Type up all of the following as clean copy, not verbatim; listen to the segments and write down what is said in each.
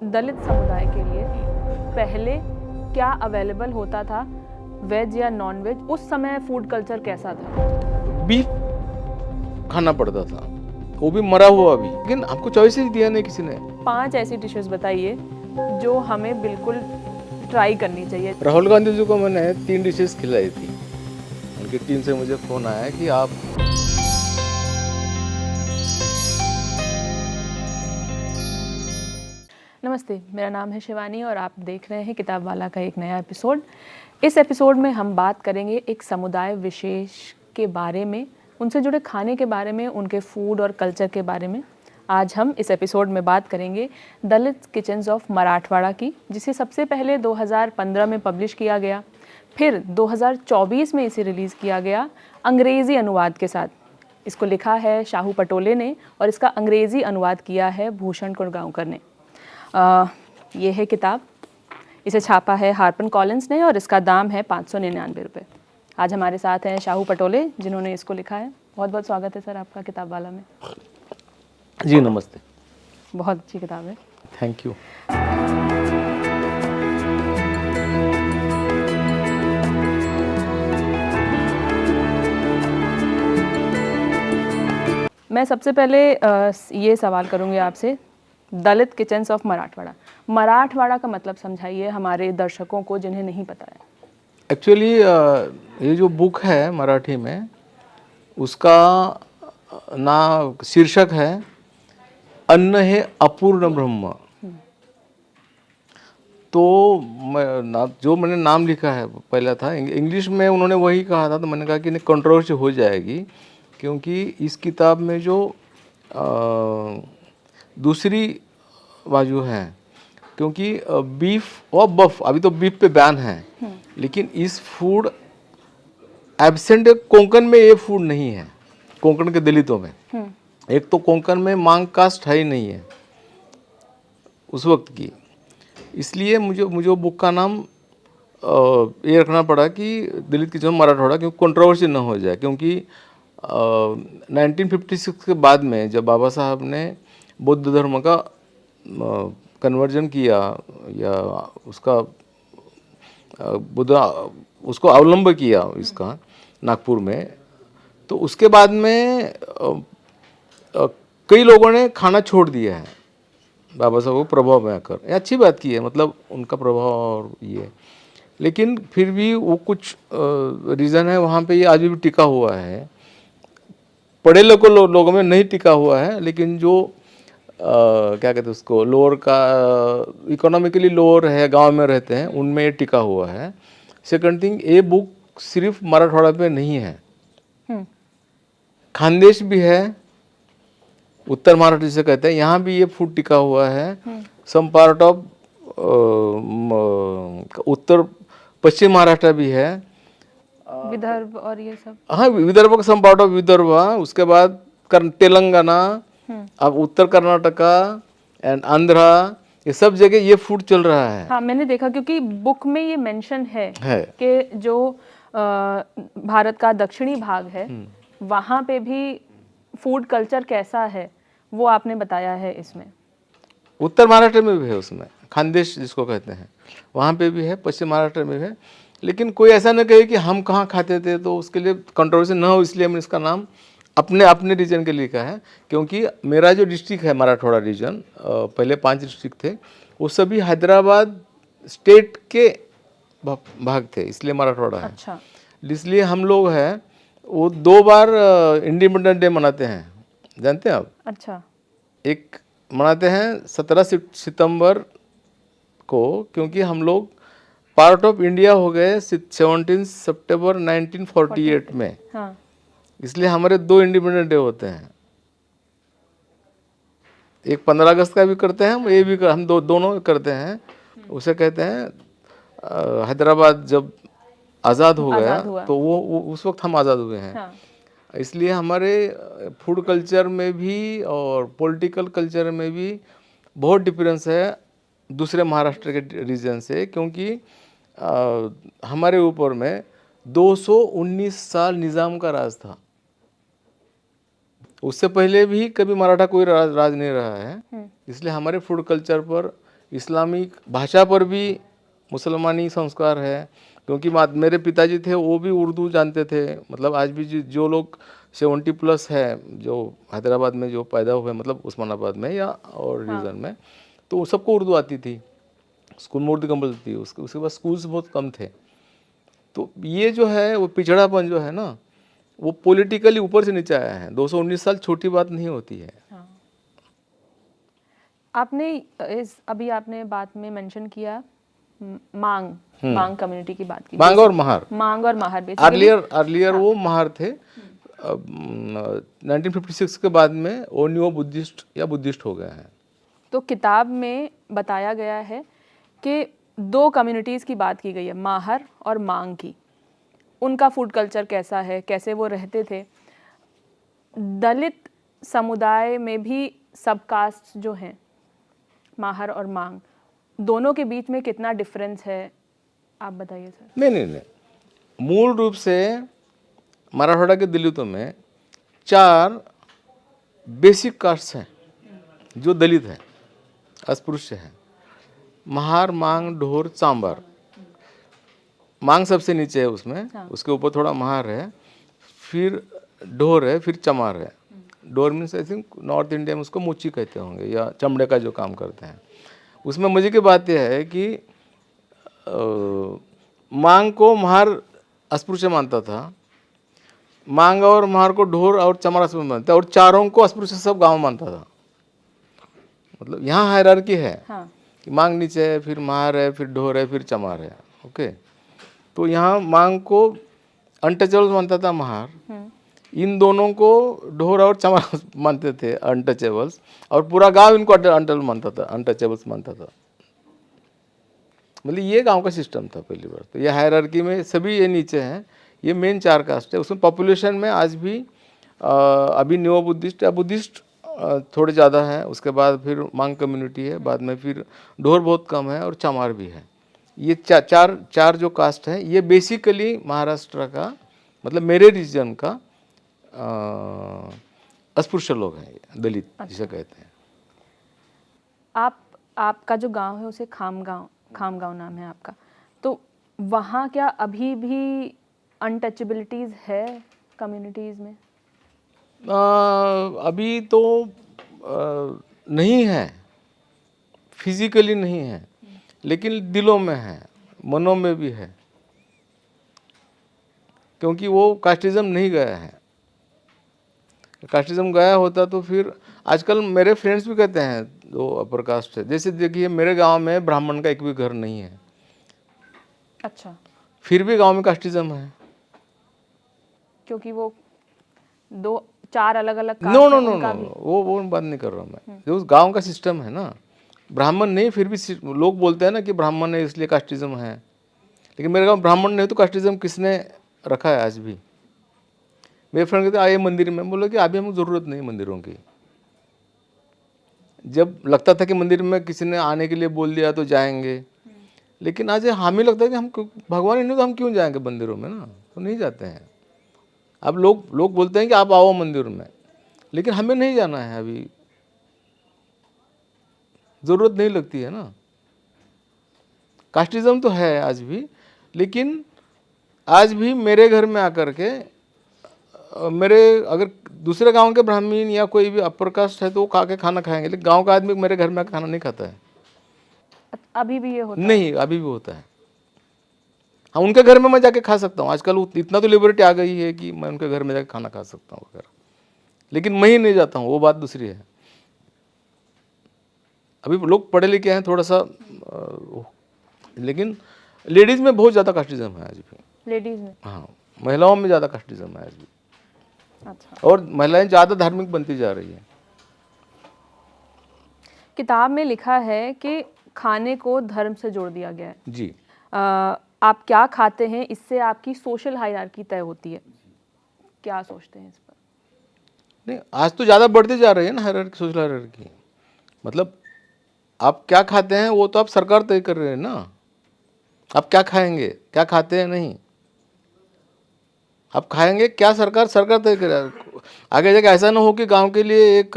दलित समुदाय के लिए पहले क्या अवेलेबल होता था, वेज या नॉन वेज? उस समय फूड कल्चर कैसा था? बीफ खाना पड़ता था, वो भी मरा हुआ भी, लेकिन हमको चॉइस ही दिया नहीं किसी ने। 5 ऐसी डिशेस बताइए जो हमें बिल्कुल ट्राई करनी चाहिए। राहुल गांधी जी को मैंने 3 डिशेस खिलाई थी, उनकी टीम से मुझे फोन आया कि आप नमस्ते, मेरा नाम है शिवानी और आप देख रहे हैं किताब वाला का एक नया एपिसोड। इस एपिसोड में हम बात करेंगे एक समुदाय विशेष के बारे में, उनसे जुड़े खाने के बारे में, उनके फूड और कल्चर के बारे में। आज हम इस एपिसोड में बात करेंगे दलित किचन्स ऑफ मराठवाड़ा की, जिसे सबसे पहले 2015 में पब्लिश किया गया, फिर 2024 में इसे रिलीज़ किया गया अंग्रेज़ी अनुवाद के साथ। इसको लिखा है शाहू पटोले ने और इसका अंग्रेज़ी अनुवाद किया है भूषण कुरगांवकर ने। ये है किताब, इसे छापा है हार्पर कॉलिंस ने और इसका दाम है 599 रुपये। आज हमारे साथ हैं शाहू पटोले जिन्होंने इसको लिखा है। बहुत बहुत स्वागत है सर आपका किताब वाला में। जी नमस्ते। बहुत अच्छी किताब है। Thank you. मैं सबसे पहले ये सवाल करूँगी आपसे, दलित किचन्स ऑफ मराठवाड़ा, मराठवाड़ा का मतलब समझाइए हमारे दर्शकों को जिन्हें नहीं पता है। एक्चुअली ये जो बुक है मराठी में, उसका ना शीर्षक है अन्न है अपूर्ण ब्रह्म। तो जो मैंने नाम लिखा है पहला था इंग्लिश में, उन्होंने वही कहा था, तो मैंने कहा कि नहीं, कंट्रोवर्सी हो जाएगी, क्योंकि इस किताब में जो दूसरी बाजू है, क्योंकि बीफ और बफ, अभी तो बीफ पे बैन है, लेकिन इस फूड एब्सेंट कोंकण में, ये फूड नहीं है कोंकण के दलितों में। एक तो कोंकण में मांग कास्ट है ही नहीं है उस वक्त की, इसलिए मुझे बुक का नाम ये रखना पड़ा कि दलित किचन मराठवाड़ा, क्योंकि कंट्रोवर्सी ना हो जाए। क्योंकि 1956 के बाद में जब बाबा साहब ने बौद्ध धर्म का कन्वर्जन किया या उसका बुद्ध उसको अवलंब किया इसका नागपुर में, तो उसके बाद में कई लोगों ने खाना छोड़ दिया है बाबा साहब को प्रभाव में आकर। ये अच्छी बात की है, मतलब उनका प्रभाव और ये, लेकिन फिर भी वो कुछ रीज़न है वहाँ पे ये आज भी टिका हुआ है। पढ़े लोगों में नहीं टिका हुआ है, लेकिन जो क्या कहते हैं उसको, लोअर का इकोनॉमिकली लोअर है, गांव में रहते हैं, उनमें ये टिका हुआ है। सेकंड थिंग, ये बुक सिर्फ मराठवाड़ा पे नहीं है, खानदेश भी है, उत्तर महाराष्ट्र जिसे कहते हैं, यहाँ भी ये फूड टिका हुआ है। सम पार्ट ऑफ उत्तर पश्चिम महाराष्ट्र भी है, विदर्भ और ये सब। हाँ, विदर्भ का सम पार्ट ऑफ विदर्भ, उसके बाद तेलंगाना, अब उत्तर कर्नाटका एंड आंध्रा, ये सब जगह ये फूड चल रहा है। हाँ, मैंने देखा, क्योंकि बुक में ये मेंशन है कि जो भारत का दक्षिणी भाग है वहाँ पे भी फूड कल्चर कैसा है वो आपने बताया है इसमें। उत्तर महाराष्ट्र में भी है, उसमें खानदेश जिसको कहते हैं वहाँ पे भी है, पश्चिम महाराष्ट्र में भी है। लेकिन कोई ऐसा न कहे कि हम कहाँ खाते थे, तो उसके लिए कंट्रोवर्सी ना हो, इसलिए मैंने इसका नाम अपने रीजन के लिए लिखा है। क्योंकि मेरा जो डिस्ट्रिक्ट है मराठवाड़ा रीजन, पहले 5 डिस्ट्रिक्ट थे, वो सभी हैदराबाद स्टेट के भाग थे, इसलिए मराठवाड़ा है। अच्छा। इसलिए हम लोग हैं वो 2 बार इंडिपेंडेंस डे मनाते हैं, जानते हैं आप? अच्छा। एक मनाते हैं 17 सितंबर को, क्योंकि हम लोग पार्ट ऑफ इंडिया हो गए 17 सितंबर 1948 में। हाँ। इसलिए हमारे 2 इंडिपेंडेंस डे होते हैं, एक 15 अगस्त का भी करते हैं हम, ये भी हम दोनों करते हैं। उसे कहते हैं हैदराबाद जब आज़ाद हो गया, तो वो उस वक्त हम आज़ाद हुए हैं। हाँ। इसलिए हमारे फूड कल्चर में भी और पॉलिटिकल कल्चर में भी बहुत डिफरेंस है दूसरे महाराष्ट्र के रीजन से। क्योंकि हमारे ऊपर में 219 साल निज़ाम का राज था, उससे पहले भी कभी मराठा कोई राज नहीं रहा है। इसलिए हमारे फूड कल्चर पर इस्लामिक भाषा पर भी मुसलमानी संस्कार है, क्योंकि मेरे पिताजी थे वो भी उर्दू जानते थे। मतलब आज भी जो लोग 70+ है जो हैदराबाद में जो पैदा हुए, मतलब उस्मानाबाद में या और रीजन में, तो सबको उर्दू आती थी। स्कूल में उर्दू कंपलसरी थी, उसके बाद स्कूल्स बहुत कम थे। तो ये जो है वो पिछड़ापन जो है ना, वो पॉलिटिकली ऊपर से नीचे आया है। 219 साल छोटी बात नहीं होती है। हाँ। आपने अभी आपने बात में मेंशन किया मांग कम्युनिटी की बात की। मांग और महार बेसिकली अर्लियर वो महार थे। 1956 के बाद में वो न्यू बुद्धिस्ट या बुद्धिस्ट हो गए हैं। तो किताब में बताया गया है कि 2 कम्युनिटीज़ की बात की गई है, माहर और मांग की। उनका फूड कल्चर कैसा है, कैसे वो रहते थे। दलित समुदाय में भी सब कास्ट जो हैं, माहर और मांग, दोनों के बीच में कितना डिफरेंस है, आप बताइए सर। नहीं, मूल रूप से मराठवाड़ा के दलितों में 4 बेसिक कास्ट हैं जो दलित हैं, अस्पृश्य हैं। महार, मांग, ढोर, चांबार। मांग सबसे नीचे है उसमें, उसके ऊपर थोड़ा महार है, फिर ढोर है, फिर चमार है। ढोर means I think north India में उसको मोची कहते होंगे, या चमड़े का जो काम करते हैं। उसमें मजे की बात यह है कि मांग को महार अस्पृश्य मानता था, मांग और महार को ढोर और चमार अस्पृश्य मानता था, और चारों को अस्पृश्य सब गांव मानता था। मतलब यहाँ हायरार्की है कि मांग नीचे है, फिर महार है, फिर ढोर है, फिर चमार है। ओके, तो यहाँ मांग को अनटचेबल्स मानता था महार, इन दोनों को ढोर और चमार मानते थे अनटचेबल्स, और पूरा गांव इनको अनटचेबल्स मानता था। मतलब ये गांव का सिस्टम था पहली बार। तो ये हायरार्की में सभी ये नीचे हैं। ये मेन 4 कास्ट है। उसमें पॉपुलेशन में आज भी अभी न्यू बुद्धिस्ट या बुद्धिस्ट थोड़े ज़्यादा हैं, उसके बाद फिर मांग कम्युनिटी है, बाद में फिर ढोर बहुत कम है और चमार भी है। ये चार जो कास्ट है, ये बेसिकली महाराष्ट्र का, मतलब मेरे रीजन का अस्पृश्य लोग हैं, दलित जिसे कहते हैं। आपका जो गांव है उसे खामगांव नाम है आपका, तो वहाँ क्या अभी भी अनटचेबिलिटीज़ है कम्युनिटीज़ में? अभी तो नहीं है, फिजिकली नहीं है, लेकिन दिलों में है, मनों में भी है, क्योंकि वो कास्टिज्म नहीं गया है। कास्टिज्म गया होता तो फिर आजकल मेरे फ्रेंड्स भी कहते हैं जो अपर कास्ट है, जैसे देखिए मेरे गांव में ब्राह्मण का एक भी घर नहीं है। अच्छा, फिर भी गांव में कास्टिज्म है, क्योंकि वो 4 अलग-अलग कास्ट नो वो बात नहीं कर रहा हूँ मैं। जो उस गांव का सिस्टम है ना, ब्राह्मण नहीं, फिर भी लोग बोलते हैं ना कि ब्राह्मण है इसलिए कास्टिज्म है, लेकिन मेरे गांव ब्राह्मण नहीं तो कास्टिज्म किसने रखा है आज भी। मेरे फ्रेंड कहते आए मंदिर में, बोले कि अभी हमको ज़रूरत नहीं मंदिरों की। जब लगता था कि मंदिर में किसी ने आने के लिए बोल दिया तो जाएंगे, लेकिन आज हमें लगता है कि हम भगवान ही नहीं तो हम क्यों जाएंगे मंदिरों में, ना तो नहीं जाते हैं। अब लोग बोलते हैं कि आप आओ मंदिर में, लेकिन हमें नहीं जाना है, अभी ज़रूरत नहीं लगती है ना। कास्टिज्म तो है आज भी, लेकिन आज भी मेरे घर में आकर के मेरे अगर दूसरे गांव के ब्राह्मण या कोई भी अपर कास्ट है तो वो खा के खाना खाएंगे, लेकिन गांव का आदमी मेरे घर में आकर खाना नहीं खाता है। अभी भी ये होता है? नहीं, अभी भी होता है। हाँ, उनके घर में मैं जाके खा सकता हूँ, आजकल इतना तो लिबर्टी आ गई है कि मैं उनके घर में जाके खाना खा सकता हूँ वगैरह, लेकिन मैं ही नहीं जाता हूँ, वो बात दूसरी है। अभी लोग पढ़े लिखे हैं थोड़ा सा, लेकिन लेडीज़ में बहुत ज़्यादा कास्टिज्म है आज भी। लेडीज़ में? हाँ, महिलाओं में ज़्यादा कास्टिज्म है आज भी। अच्छा। और महिलाएं ज़्यादा धार्मिक बनती जा रही हैं। किताब में लिखा है कि खाने को धर्म से जोड़ दिया गया है। जी। आप क्या खाते हैं इससे आपकी सोशल हायरार्की तय होती है, क्या सोचते हैं इस पर? नहीं, आज तो ज़्यादा बढ़ती जा रही है ना हायरार्की, सोशल हायरार्की। मतलब आप क्या खाते हैं वो तो आप सरकार तय कर रहे हैं ना। आप क्या खाएंगे, क्या खाते हैं नहीं, आप खाएंगे क्या, सरकार तय करे। आगे जाके ऐसा ना हो कि गांव के लिए एक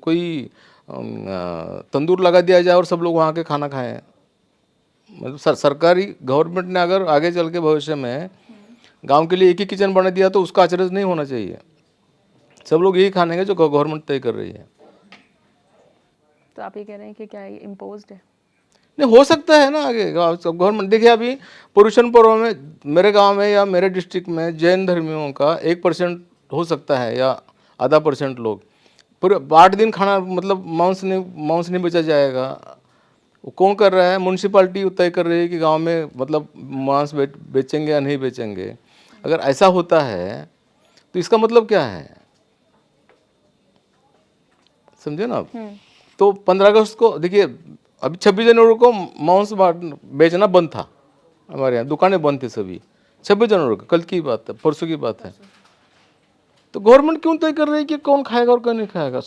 कोई तंदूर लगा दिया जाए और सब लोग वहाँ के खाना खाएं। मतलब सरकारी गवर्नमेंट ने अगर आगे चल के भविष्य में गांव के लिए एक ही किचन बना दिया तो उसका अचरज नहीं होना चाहिए। सब लोग यही खानेंगे जो गवर्नमेंट तय कर रही है। तो आप ये कह रहे हैं कि क्या इम्पोज्ड है? नहीं, हो सकता है ना आगे गवर्नमेंट। देखिए अभी पुरुषन पर्व में मेरे गांव में या मेरे डिस्ट्रिक्ट में जैन धर्मियों का 1% हो सकता है या आधा % लोग पूरे 8 दिन खाना मतलब मांस नहीं बेचा जाएगा। वो कौन कर रहा है? म्यूनसिपाल्टी तय कर रही है कि गांव में मतलब मांस बेचेंगे या नहीं बेचेंगे। अगर ऐसा होता है तो इसका मतलब क्या है, समझे ना आप? तो 15 अगस्त को देखिए, अभी 26 जनवरी को मांस बेचना बंद था हमारे यहाँ, दुकानें बंद थी सभी। 26 जनवरी को, कल की बात है, परसों की बात है। तो गवर्नमेंट क्यों तय कर रही है कि कौन खाएगा और कौन नहीं खाएगा?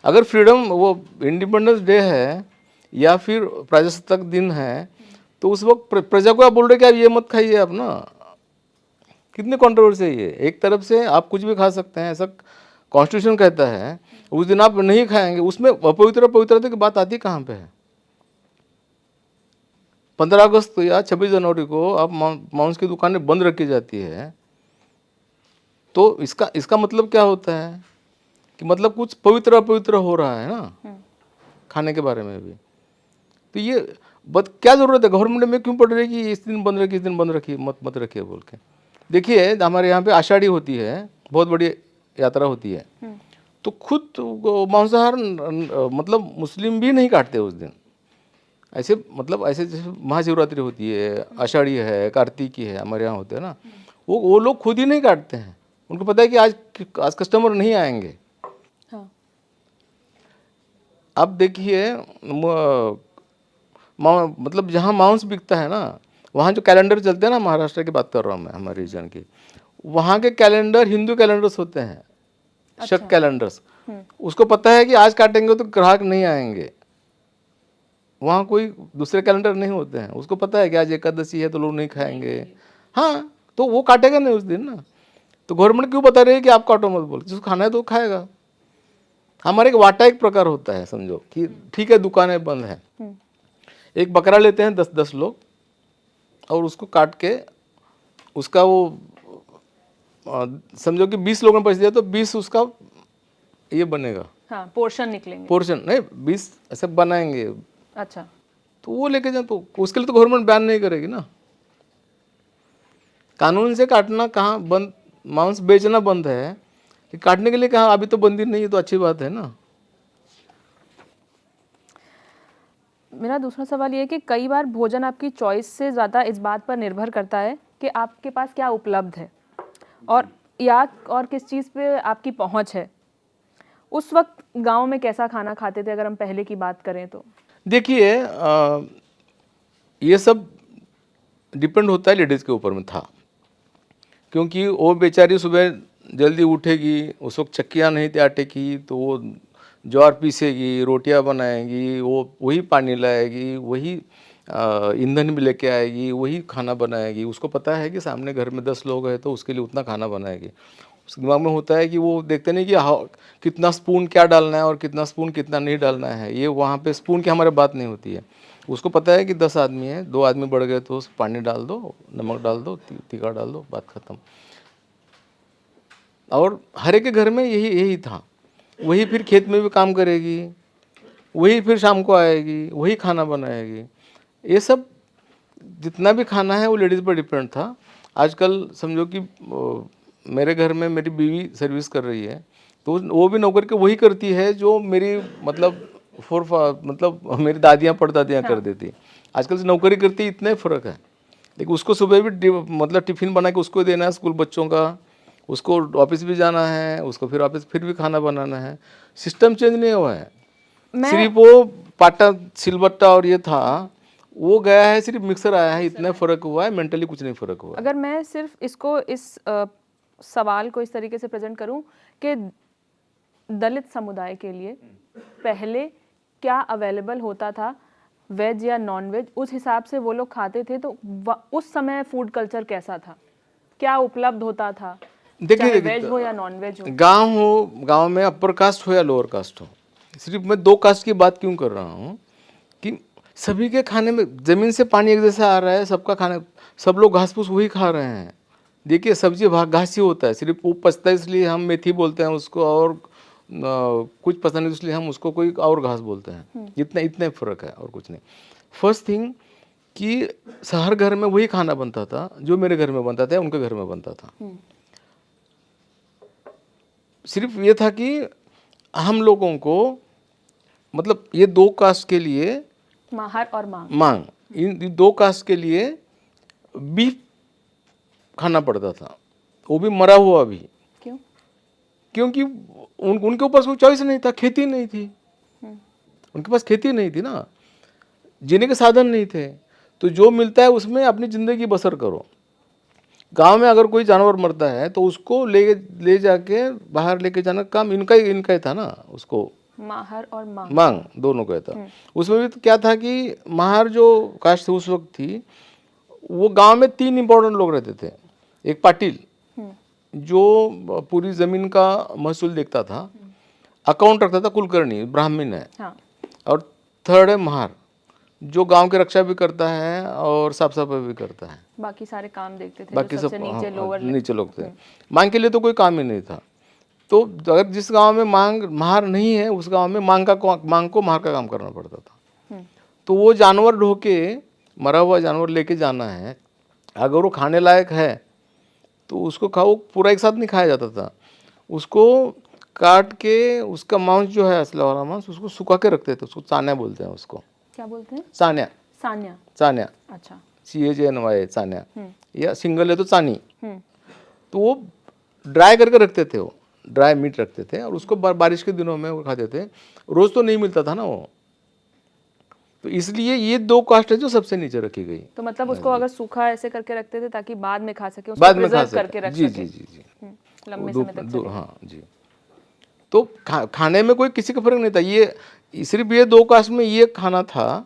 अगर फ्रीडम वो इंडिपेंडेंस डे है या फिर प्रजासत्ताक दिन है तो उस वक्त प्रजा को आप बोल रहे कि आप ये मत खाइए आप ना। कितनी कॉन्ट्रोवर्सी है ये। एक तरफ से आप कुछ भी खा सकते हैं, ऐसा कॉन्स्टिट्यूशन कहता है, उस दिन आप नहीं खाएंगे। उसमें पवित्रता की बात आती कहाँ पे है? 15 अगस्त या 26 जनवरी को आप मांस की दुकानें बंद रखी जाती है तो इसका मतलब क्या होता है कि मतलब कुछ पवित्र अपवित्र हो रहा है ना खाने के बारे में भी। तो ये क्या जरूरत है? गवर्नमेंट में क्यों पड़ रही है कि इस दिन बंद रखिए, इस दिन बंद रखिए, मत रखिए बोल के। देखिए हमारे यहाँ पे आषाढ़ी होती है, बहुत बड़ी यात्रा होती है, तो खुद मांसाहार मतलब मुस्लिम भी नहीं काटते उस दिन। ऐसे मतलब ऐसे जैसे महाशिवरात्रि होती है, आषाढ़ी है, कार्तिकी है, हमारे यहाँ होते हैं ना, वो लोग खुद ही नहीं काटते हैं। उनको पता है कि आज कस्टमर नहीं आएंगे। हाँ। अब देखिए मतलब जहाँ मांस बिकता है ना, वहाँ जो कैलेंडर चलते हैं ना, महाराष्ट्र की बात कर रहा हूँ मैं, हमारे रीजन की, वहाँ के कैलेंडर हिंदू कैलेंडर्स होते हैं। अच्छा। शक कैलेंडर्स। उसको पता है कि आज काटेंगे तो ग्राहक नहीं आएंगे। वहाँ कोई दूसरे कैलेंडर नहीं होते हैं। उसको पता है कि आज एकादशी है तो लोग नहीं खाएंगे। हाँ, तो वो काटेगा नहीं उस दिन ना। तो गवर्नमेंट क्यों बता रही है कि आप काटो मत बोल? जिसको खाना है तो खाएगा। हमारे वाटा एक प्रकार होता है, समझो कि ठीक है दुकानें बंद है, एक बकरा लेते हैं 10-10 लोग और उसको काट के उसका वो समझो कि 20 लोगों ने पैसे दिया तो 20 उसका ये बनेगा। हाँ, पोर्शन निकलेंगे। पोर्शन नहीं, 20 ऐसे बनाएंगे। अच्छा। तो वो लेके जाए तो उसके लिए तो गवर्नमेंट बैन नहीं करेगी ना। कानून से काटना कहाँ बंद, मांस बेचना बंद है, कि काटने के लिए कहाँ अभी तो बंदी नहीं है, तो अच्छी बात है ना। मेरा दूसरा सवाल ये है कि कई बार भोजन आपकी चॉइस से ज़्यादा इस बात पर निर्भर करता है कि आपके पास क्या उपलब्ध है और किस चीज़ पे आपकी पहुंच है। उस वक्त गांव में कैसा खाना खाते थे अगर हम पहले की बात करें तो? देखिए ये सब डिपेंड होता है लेडीज़ के ऊपर में था, क्योंकि वो बेचारी सुबह जल्दी उठेगी, उस वक्त चक्कियाँ नहीं थी आटे की, तो वो ज्वार पीसेगी, रोटियां बनाएगी, वो वही पानी लाएगी, वही ईंधन भी लेके आएगी, वही खाना बनाएगी। उसको पता है कि सामने घर में 10 लोग हैं तो उसके लिए उतना खाना बनाएगी। उसके दिमाग में होता है कि वो देखते नहीं कि कितना स्पून क्या डालना है और कितना स्पून कितना नहीं डालना है। ये वहाँ पे स्पून की हमारे बात नहीं होती है। उसको पता है कि 10 आदमी हैं, 2 आदमी बढ़ गए तो पानी डाल दो, नमक डाल दो, तीखा डाल दो, बात खत्म। और हर एक के घर में यही था। वही फिर खेत में भी काम करेगी, वही फिर शाम को आएगी, वही खाना बनाएगी। ये सब जितना भी खाना है वो लेडीज़ पर डिपेंड था। आजकल समझो कि मेरे घर में मेरी बीवी सर्विस कर रही है, तो वो भी नौकर के वही करती है जो मेरी मतलब मेरी दादियाँ परदादियाँ कर देती। आजकल से नौकरी करती, इतना ही फ़र्क है। लेकिन उसको सुबह भी मतलब टिफ़िन बना के उसको देना है स्कूल बच्चों का, उसको ऑफिस भी जाना है, उसको फिर ऑफिस फिर भी खाना बनाना है। सिस्टम चेंज नहीं हुआ है। सिर्फ वो पाटा सिलबट्टा और ये था, वो गया है, सिर्फ मिक्सर आया है, इतना फ़र्क हुआ है। मेंटली कुछ नहीं फ़र्क हुआ। अगर मैं सिर्फ इसको इस सवाल को इस तरीके से प्रेजेंट करूं कि दलित समुदाय के लिए पहले क्या अवेलेबल होता था, वेज या नॉन वेज, उस हिसाब से वो लोग खाते थे, तो उस समय फूड कल्चर कैसा था, क्या उपलब्ध होता था? देखिए वेज हो या नॉन वेज हो, गांव में अपर कास्ट हो या लोअर कास्ट हो, सिर्फ मैं 2 कास्ट की बात क्यों कर रहा हूँ कि सभी के खाने में ज़मीन से पानी एक जैसा आ रहा है, सबका खाना, सब लोग घास फूस वही खा रहे हैं। देखिए सब्जी घास ही होता है, सिर्फ वो पचता है इसलिए हम मेथी बोलते हैं उसको, और कुछ पसंद है इसलिए हम उसको कोई और घास बोलते हैं। इतना फ़र्क है और कुछ नहीं। फर्स्ट थिंग कि हर घर में वही खाना बनता था जो मेरे घर में बनता था, उनके घर में बनता था। सिर्फ ये था कि हम लोगों को, मतलब ये 2 कास्ट के लिए माहर और मांग, इन 2 कास्ट के लिए बीफ खाना पड़ता था, वो भी मरा हुआ भी। क्यों? क्योंकि उनके ऊपर कोई चॉइस नहीं था, खेती नहीं थी, उनके पास खेती नहीं थी ना, जीने के साधन नहीं थे, तो जो मिलता है उसमें अपनी ज़िंदगी बसर करो। गांव में अगर कोई जानवर मरता है तो उसको ले जाके बाहर लेके जाना काम इनका ही था ना, उसको माहर और मांग दोनों का था। उसमें भी तो क्या था कि माहर जो कास्ट उस वक्त थी, वो गांव में 3 इंपॉर्टेंट लोग रहते थे। एक पाटिल जो पूरी ज़मीन का महसूल देखता था, अकाउंट रखता था, कुलकर्णी ब्राह्मण है, हाँ। और थर्ड है महार जो गांव की रक्षा भी करता है और साफ सफाई भी करता है, बाकी सारे काम देखते थे, बाकी जो सबसे सब नीचे लोग थे। मांग के लिए तो कोई काम ही नहीं था। तो अगर जिस गांव में महार नहीं है, उस गांव में मांग को महार का काम करना पड़ता था। तो वो जानवर ढो के, मरा हुआ जानवर लेके जाना है, अगर वो खाने लायक है तो उसको खाओ, पूरा एक साथ नहीं खाया जाता था, उसको काट के उसका मांस जो है, असला वाला मांस, उसको सुखा के रखते थे, उसको चान्या बोलते हैं। उसको क्या बोलते हैं? चान्या। अच्छा। CHANY, चान्या, या सिंगल है तो चानी। तो वो ड्राई करके रखते थे, वो ड्राई मीट रखते थे, और उसको बारिश के दिनों में वो खाते थे। रोज तो नहीं मिलता था ना वो, तो इसलिए ये 2 कास्ट है जो सबसे नीचे रखी गई। तो मतलब उसको अगर सूखा ऐसे करके रखते थे ताकि बाद में खा सके, बाद में खा सके, करके रख जी सके। जी जी जी, लंबे समय तक चले। हाँ जी। तो खाने में कोई किसी का फर्क नहीं था, ये सिर्फ ये 2 कास्ट में ये खाना था,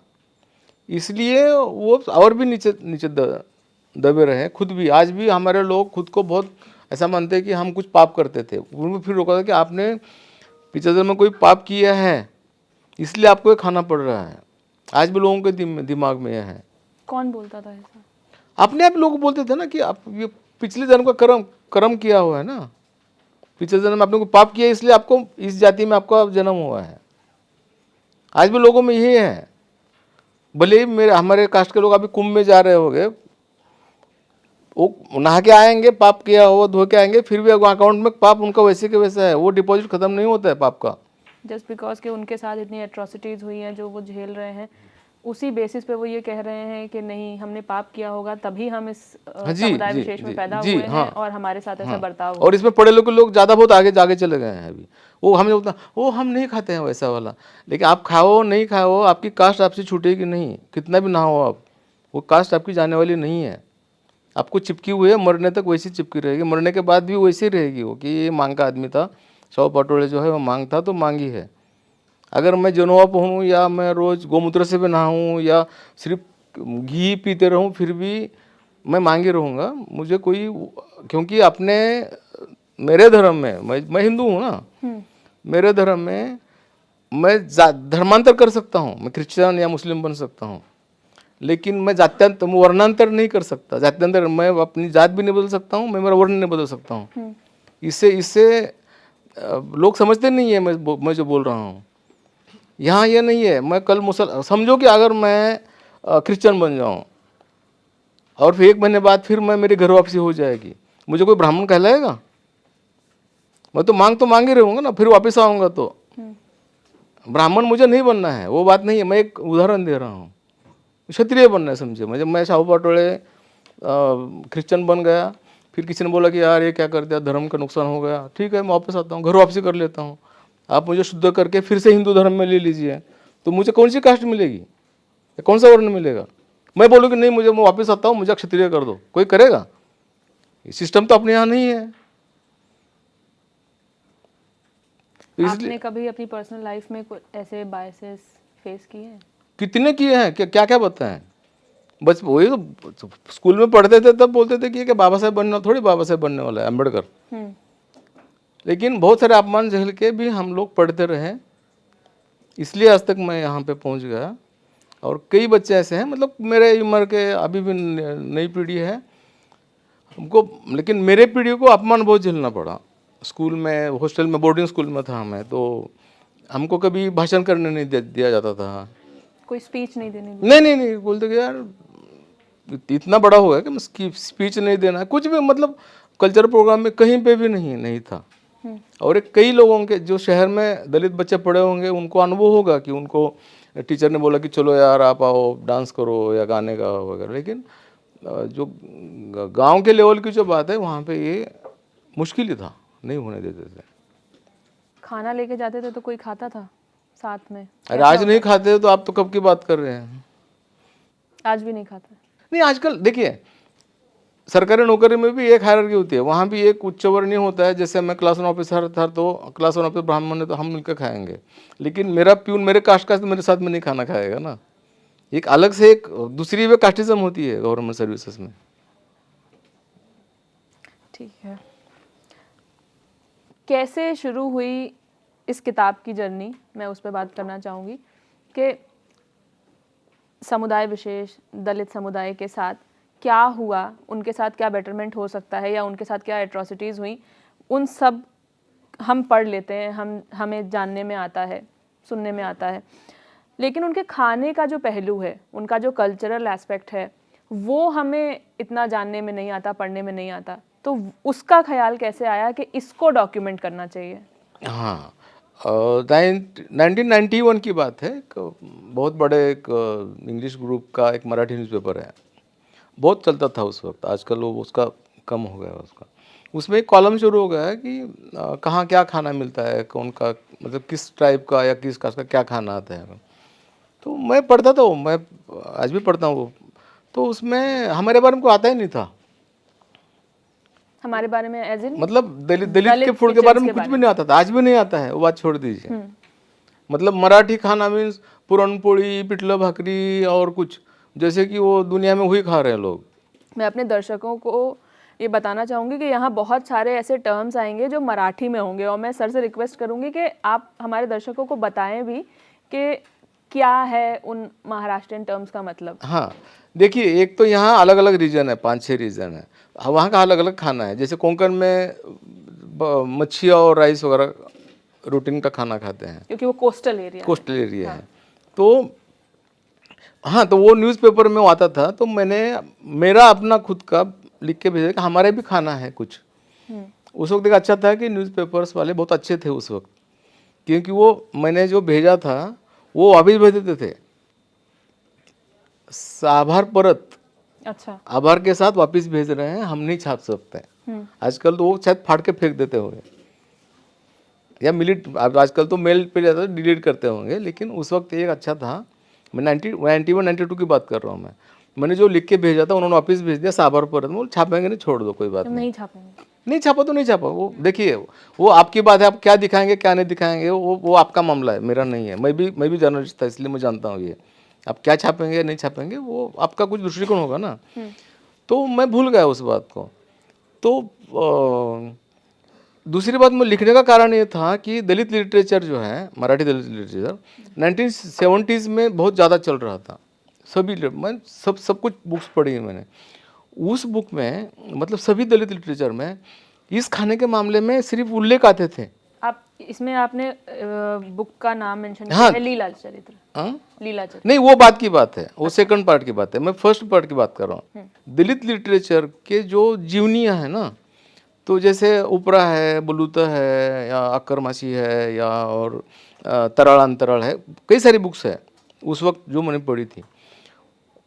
इसलिए वो और भी नीचे नीचे दबे रहे खुद भी। आज भी हमारे लोग खुद को बहुत ऐसा मानते हैं कि हम कुछ पाप करते थे। उन्होंने फिर रोका था कि आपने पिछले जन्म में कोई पाप किया है, इसलिए आपको ये खाना पड़ रहा है। आज भी लोगों के दिमाग में यह है। कौन बोलता था ऐसा? अपने आप लोग बोलते थे ना कि आप ये पिछले जन्म का कर्म किया हुआ है ना, पिछले जन्म में आपने कोई पाप किया, इसलिए आपको इस जाति में आपका जन्म हुआ है। आज भी लोगों में यही है। भले ही हमारे कास्ट के लोग अभी कुंभ में जा रहे होंगे, वो नहा के आएंगे, पाप किया हो धो के आएंगे, फिर भी अकाउंट में पाप उनका वैसे के वैसा है, वो डिपॉजिट खत्म नहीं होता है पाप का। जस्ट बिकॉज कि उनके साथ इतनी एट्रोसिटीज हुई हैं जो वो झेल रहे हैं, उसी बेसिस पे वो ये कह रहे हैं कि नहीं, हमने पाप किया होगा तभी हम इस समुदाय विशेष में पैदा हुए हैं, और हमारे साथ ऐसा बर्ताव हुआ। और इसमें पढ़े लिखे लोग ज़्यादा बहुत आगे चले गए हैं अभी। वो हमें बोलता वो हम नहीं खाते हैं वैसा वाला, लेकिन आप खाओ नहीं खाओ, आपकी कास्ट आपसे छूटेगी नहीं, कितना भी ना हो आप, वो कास्ट आपकी जाने वाली नहीं है। आपको चिपकी हुई है, मरने तक वैसी चिपकी रहेगी, मरने के बाद भी वैसी रहेगी वो, कि ये मांग का आदमी था, 100 पटोले जो है वो मांग था, तो मांगी है। अगर मैं जनवा पहनूँ या मैं रोज़ गोमूत्र से भी नहाऊँ या सिर्फ घी पीते रहूँ, फिर भी मैं मांगी रहूँगा। मुझे कोई, क्योंकि अपने मेरे धर्म में, मैं हिंदू हूँ ना, मेरे धर्म में मैं धर्मांतर कर सकता हूँ, मैं क्रिश्चियन या मुस्लिम बन सकता हूँ, लेकिन मैं जात्यांतर, वर्णांतर नहीं कर सकता। जात्यांतर, मैं अपनी जात भी नहीं बदल सकता हूँ, मैं मेरा वर्ण नहीं बदल सकता हूँ। इससे लोग समझते नहीं है मैं जो बोल रहा हूँ। यहाँ ये नहीं है, मैं कल समझो कि अगर मैं क्रिश्चियन बन जाऊँ और फिर 1 महीने बाद फिर मेरी घर वापसी हो जाएगी, मुझे कोई ब्राह्मण कहलाएगा? मैं तो मांग ही रहूँगा ना, फिर वापस आऊँगा तो। ब्राह्मण मुझे नहीं बनना है, वो बात नहीं है। मैं एक उदाहरण दे रहा हूँ, क्षत्रिय बनना है, समझे। मैं साहू पाटोले क्रिश्चियन बन गया, फिर किसी ने बोला कि यार ये क्या कर दिया, धर्म का नुकसान हो गया, ठीक है मैं वापस आता हूँ, घर वापसी कर लेता हूँ, आप मुझे शुद्ध करके फिर से हिंदू धर्म में ले लीजिए, तो मुझे कौन सी कास्ट मिलेगी, कौन सा वर्ण मिलेगा? मैं बोलूँ कि नहीं, मुझे मैं वापस आता हूँ, मुझे क्षत्रिय कर दो, कोई करेगा? सिस्टम तो अपने यहाँ नहीं है। आपने कभी अपनी पर्सनल लाइफ में कोई ऐसे बायसेस फेस किए हैं? कितने किए हैं, क्या क्या बताएं। बस वही तो स्कूल में पढ़ते थे तब बोलते थे कि बाबा साहेब बनना, थोड़ी बाबा साहेब बनने वाला है अम्बेडकर। लेकिन बहुत सारे अपमान झेल के भी हम लोग पढ़ते रहे, इसलिए आज तक मैं यहाँ पे पहुँच गया। और कई बच्चे ऐसे हैं, मतलब मेरे उम्र के, अभी भी नई पीढ़ी है हमको, लेकिन मेरे पीढ़ी को अपमान बहुत झेलना पड़ा। स्कूल में, हॉस्टल में, बोर्डिंग स्कूल में था मैं, तो हमको कभी भाषण करने नहीं दिया जाता था। कोई स्पीच नहीं देने नहीं, बोलते कि यार इतना बड़ा हो गया कि मैं स्पीच नहीं देना, कुछ भी, मतलब कल्चर प्रोग्राम में कहीं पे भी नहीं था। और एक कई लोगों के जो शहर में दलित बच्चे पढ़े होंगे उनको अनुभव होगा कि उनको टीचर ने बोला कि चलो यार आप आओ डांस करो या गाने का वगैरह, लेकिन जो गांव के लेवल की जो बात है वहाँ पे ये मुश्किल ही था, नहीं होने देते थे। खाना लेके जाते थे तो कोई खाता था साथ में? अरे आज नहीं खाते तो आप तो कब की बात कर रहे हैं? आज भी नहीं खाते? नहीं, आजकल देखिए सरकारी नौकरी में भी एक हायरार्की होती है, वहाँ भी एक उच्च वर्णीय होता है। जैसे मैं क्लास 1 ऑफिसर था तो क्लास 1 ऑफिसर ब्राह्मण है तो हम मिलकर खाएंगे, लेकिन मेरा प्यून मेरे कास्ट का तो मेरे साथ में नहीं खाना खाएगा ना। एक अलग से एक दूसरी वे कास्टिज्म होती है गवर्नमेंट सर्विसेज में। ठीक है, कैसे शुरू हुई इस किताब की जर्नी, मैं उस पर बात करना चाहूँगी कि समुदाय विशेष, दलित समुदाय के साथ क्या हुआ, उनके साथ क्या बेटरमेंट हो सकता है या उनके साथ क्या एट्रॉसिटीज़ हुई, उन सब हम पढ़ लेते हैं, हमें जानने में आता है, सुनने में आता है। लेकिन उनके खाने का जो पहलू है, उनका जो कल्चरल एस्पेक्ट है, वो हमें इतना जानने में नहीं आता, पढ़ने में नहीं आता। तो उसका ख्याल कैसे आया कि इसको डॉक्यूमेंट करना चाहिए? हाँ, 1991 की बात है। एक बहुत बड़े एक इंग्लिश ग्रुप का एक मराठी न्यूज़पेपर है, बहुत चलता था उस वक्त, आजकल वो उसका कम हो गया उसका। उसमें एक कॉलम शुरू हो गया है कि कहाँ क्या खाना मिलता है, कौन का, मतलब किस टाइप का या किस कास्ट का क्या खाना आता है। तो मैं पढ़ता था वो, मैं आज भी पढ़ता हूँ वो। तो उसमें हमारे बारे में कोई आता ही नहीं था, हमारे बारे में एज इन मतलब दलित के फूड के बारे में कुछ भी नहीं आता था, आज भी नहीं आता है, वो बात छोड़ दीजिए। मतलब मराठी खाना मीन्स पुरणपोळी, पिठलं भाकरी और कुछ, जैसे कि वो दुनिया में वही खा रहे हैं लोग। मैं अपने दर्शकों को ये बताना चाहूँगी कि यहाँ बहुत सारे ऐसे टर्म्स आएंगे जो मराठी में होंगे और मैं सर से रिक्वेस्ट करूँगी कि आप हमारे दर्शकों को बताएं भी कि क्या है उन महाराष्ट्रियन टर्म्स का मतलब। हाँ, देखिए एक तो यहाँ अलग अलग रीजन है, 5-6 रीजन है, वहाँ का अलग अलग खाना है। जैसे कोंकण में मच्छी और राइस वगैरह रूटीन का खाना खाते हैं, क्योंकि वो कोस्टल एरिया है। तो हाँ, तो वो न्यूज़पेपर में आता था, तो मैंने मेरा अपना खुद का लिख के भेजा कि हमारे भी खाना है कुछ। उस वक्त एक अच्छा था कि न्यूज़पेपर्स वाले बहुत अच्छे थे उस वक्त, क्योंकि वो मैंने जो भेजा था वो वापिस भेज देते थे, आभार परत, अच्छा, आभार के साथ वापस भेज रहे हैं, हम नहीं छाप सकते। आजकल तो वो शायद फाड़ के फेंक देते होंगे या मिलिट, आजकल तो मेल पे जाता है डिलीट करते होंगे, लेकिन उस वक्त एक अच्छा था। मैं 91-92 की बात कर रहा हूँ। मैंने जो लिख के भेजा था उन्होंने वापस भेज दिया, साबर पर छापेंगे नहीं, छोड़ दो, कोई बात नहीं छापेंगे, नहीं छापा तो नहीं छापा। वो देखिए वो आपकी बात है, आप क्या दिखाएंगे क्या नहीं दिखाएंगे, वो आपका मामला है, मेरा नहीं है। मैं भी जर्नलिस्ट था, इसलिए मैं जानता हूँ ये, आप क्या छापेंगे नहीं छापेंगे वो आपका कुछ दृष्टिकोण होगा ना। तो मैं भूल गया उस बात को। तो दूसरी बात मैं लिखने का कारण ये था कि दलित लिटरेचर जो है, मराठी दलित लिटरेचर 1970s में बहुत ज़्यादा चल रहा था। मैं सब कुछ बुक्स पढ़ी है मैंने। उस बुक में मतलब सभी दलित लिटरेचर में इस खाने के मामले में सिर्फ उल्लेख आते थे। आप इसमें आपने बुक का नाम मेंशन किया है, लीला चरित्र। लीला चरित्र नहीं, वो बात की बात है, वो सेकंड पार्ट की बात है, मैं फर्स्ट पार्ट की बात कर रहा हूँ। दलित लिटरेचर के जो जीवनियाँ है ना, तो जैसे उपरा है, बलूता है, या अक्करमासी है, या और तरल अंतरल है, कई सारी बुक्स है उस वक्त जो मैंने पढ़ी थी,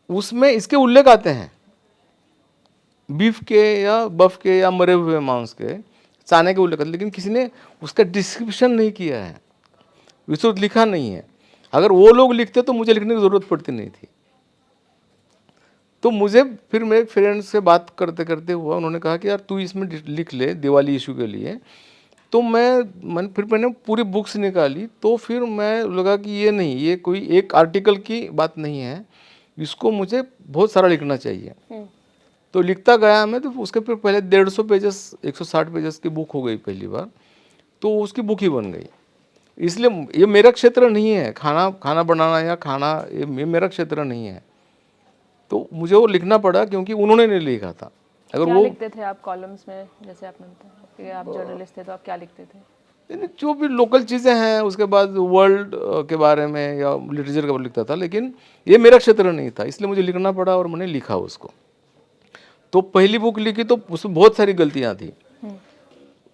उसमें इसके उल्लेख आते हैं, बीफ के या बफ के या मरे हुए मांस के चाने के उल्लेख, लेकिन किसी ने उसका डिस्क्रिप्शन नहीं किया है, विस्तृत लिखा नहीं है। अगर वो लोग लिखते तो मुझे लिखने की ज़रूरत पड़ती नहीं थी। तो मुझे फिर मेरे फ्रेंड से बात करते करते हुआ, उन्होंने कहा कि यार तू इसमें लिख ले दिवाली इशू के लिए। तो मैंने पूरी बुक्स निकाली, तो फिर मैं लगा कि ये नहीं, ये कोई एक आर्टिकल की बात नहीं है, इसको मुझे बहुत सारा लिखना चाहिए। तो लिखता गया मैं, तो उसके फिर पहले 150 पेजेस 160 पेजेस की बुक हो गई पहली बार, तो उसकी बुक ही बन गई। इसलिए ये मेरा क्षेत्र नहीं है, खाना बनाना या खाना, ये मेरा क्षेत्र नहीं है। तो मुझे वो लिखना पड़ा क्योंकि उन्होंने नहीं लिखा था। अगर क्या वो लिखते थे आप कॉलम्स में, जैसे आपने बताया कि आप जर्नलिस्ट थे, तो आप क्या लिखते थे? जो भी लोकल चीज़ें हैं, उसके बाद वर्ल्ड के बारे में या लिटरेचर के बारे में लिखता था, लेकिन ये मेरा क्षेत्र नहीं था, इसलिए मुझे लिखना पड़ा और मैंने लिखा उसको। तो पहली बुक लिखी तो उसमें बहुत सारी गलतियाँ थी।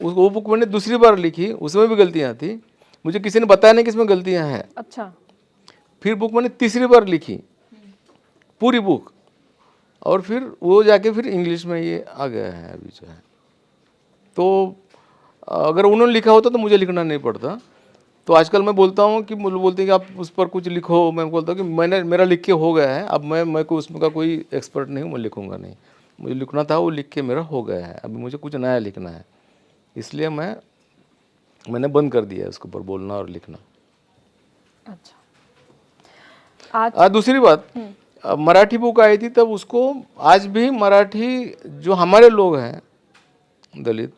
वो बुक मैंने दूसरी बार लिखी, उसमें भी गलतियाँ थी, मुझे किसी ने बताया नहीं कि इसमें गलतियाँ हैं। अच्छा। फिर बुक मैंने तीसरी बार लिखी, पूरी बुक, और फिर वो जाके फिर इंग्लिश में ये आ गया है अभी जो है। तो अगर उन्होंने लिखा होता तो मुझे लिखना नहीं पड़ता। तो आजकल मैं बोलता हूँ कि बोलते हैं कि आप उस पर कुछ लिखो, मैं बोलता हूँ कि मेरा लिख के हो गया है, अब मैं को उसमें का कोई एक्सपर्ट नहीं हूँ, मैं लिखूँगा नहीं। मुझे लिखना था, वो लिख के मेरा हो गया है, अभी मुझे कुछ नया लिखना है, इसलिए मैंने बंद कर दिया है उसके ऊपर बोलना और लिखना। अच्छा। आज दूसरी बात, मराठी बुक आई थी तब उसको, आज भी मराठी जो हमारे लोग हैं दलित,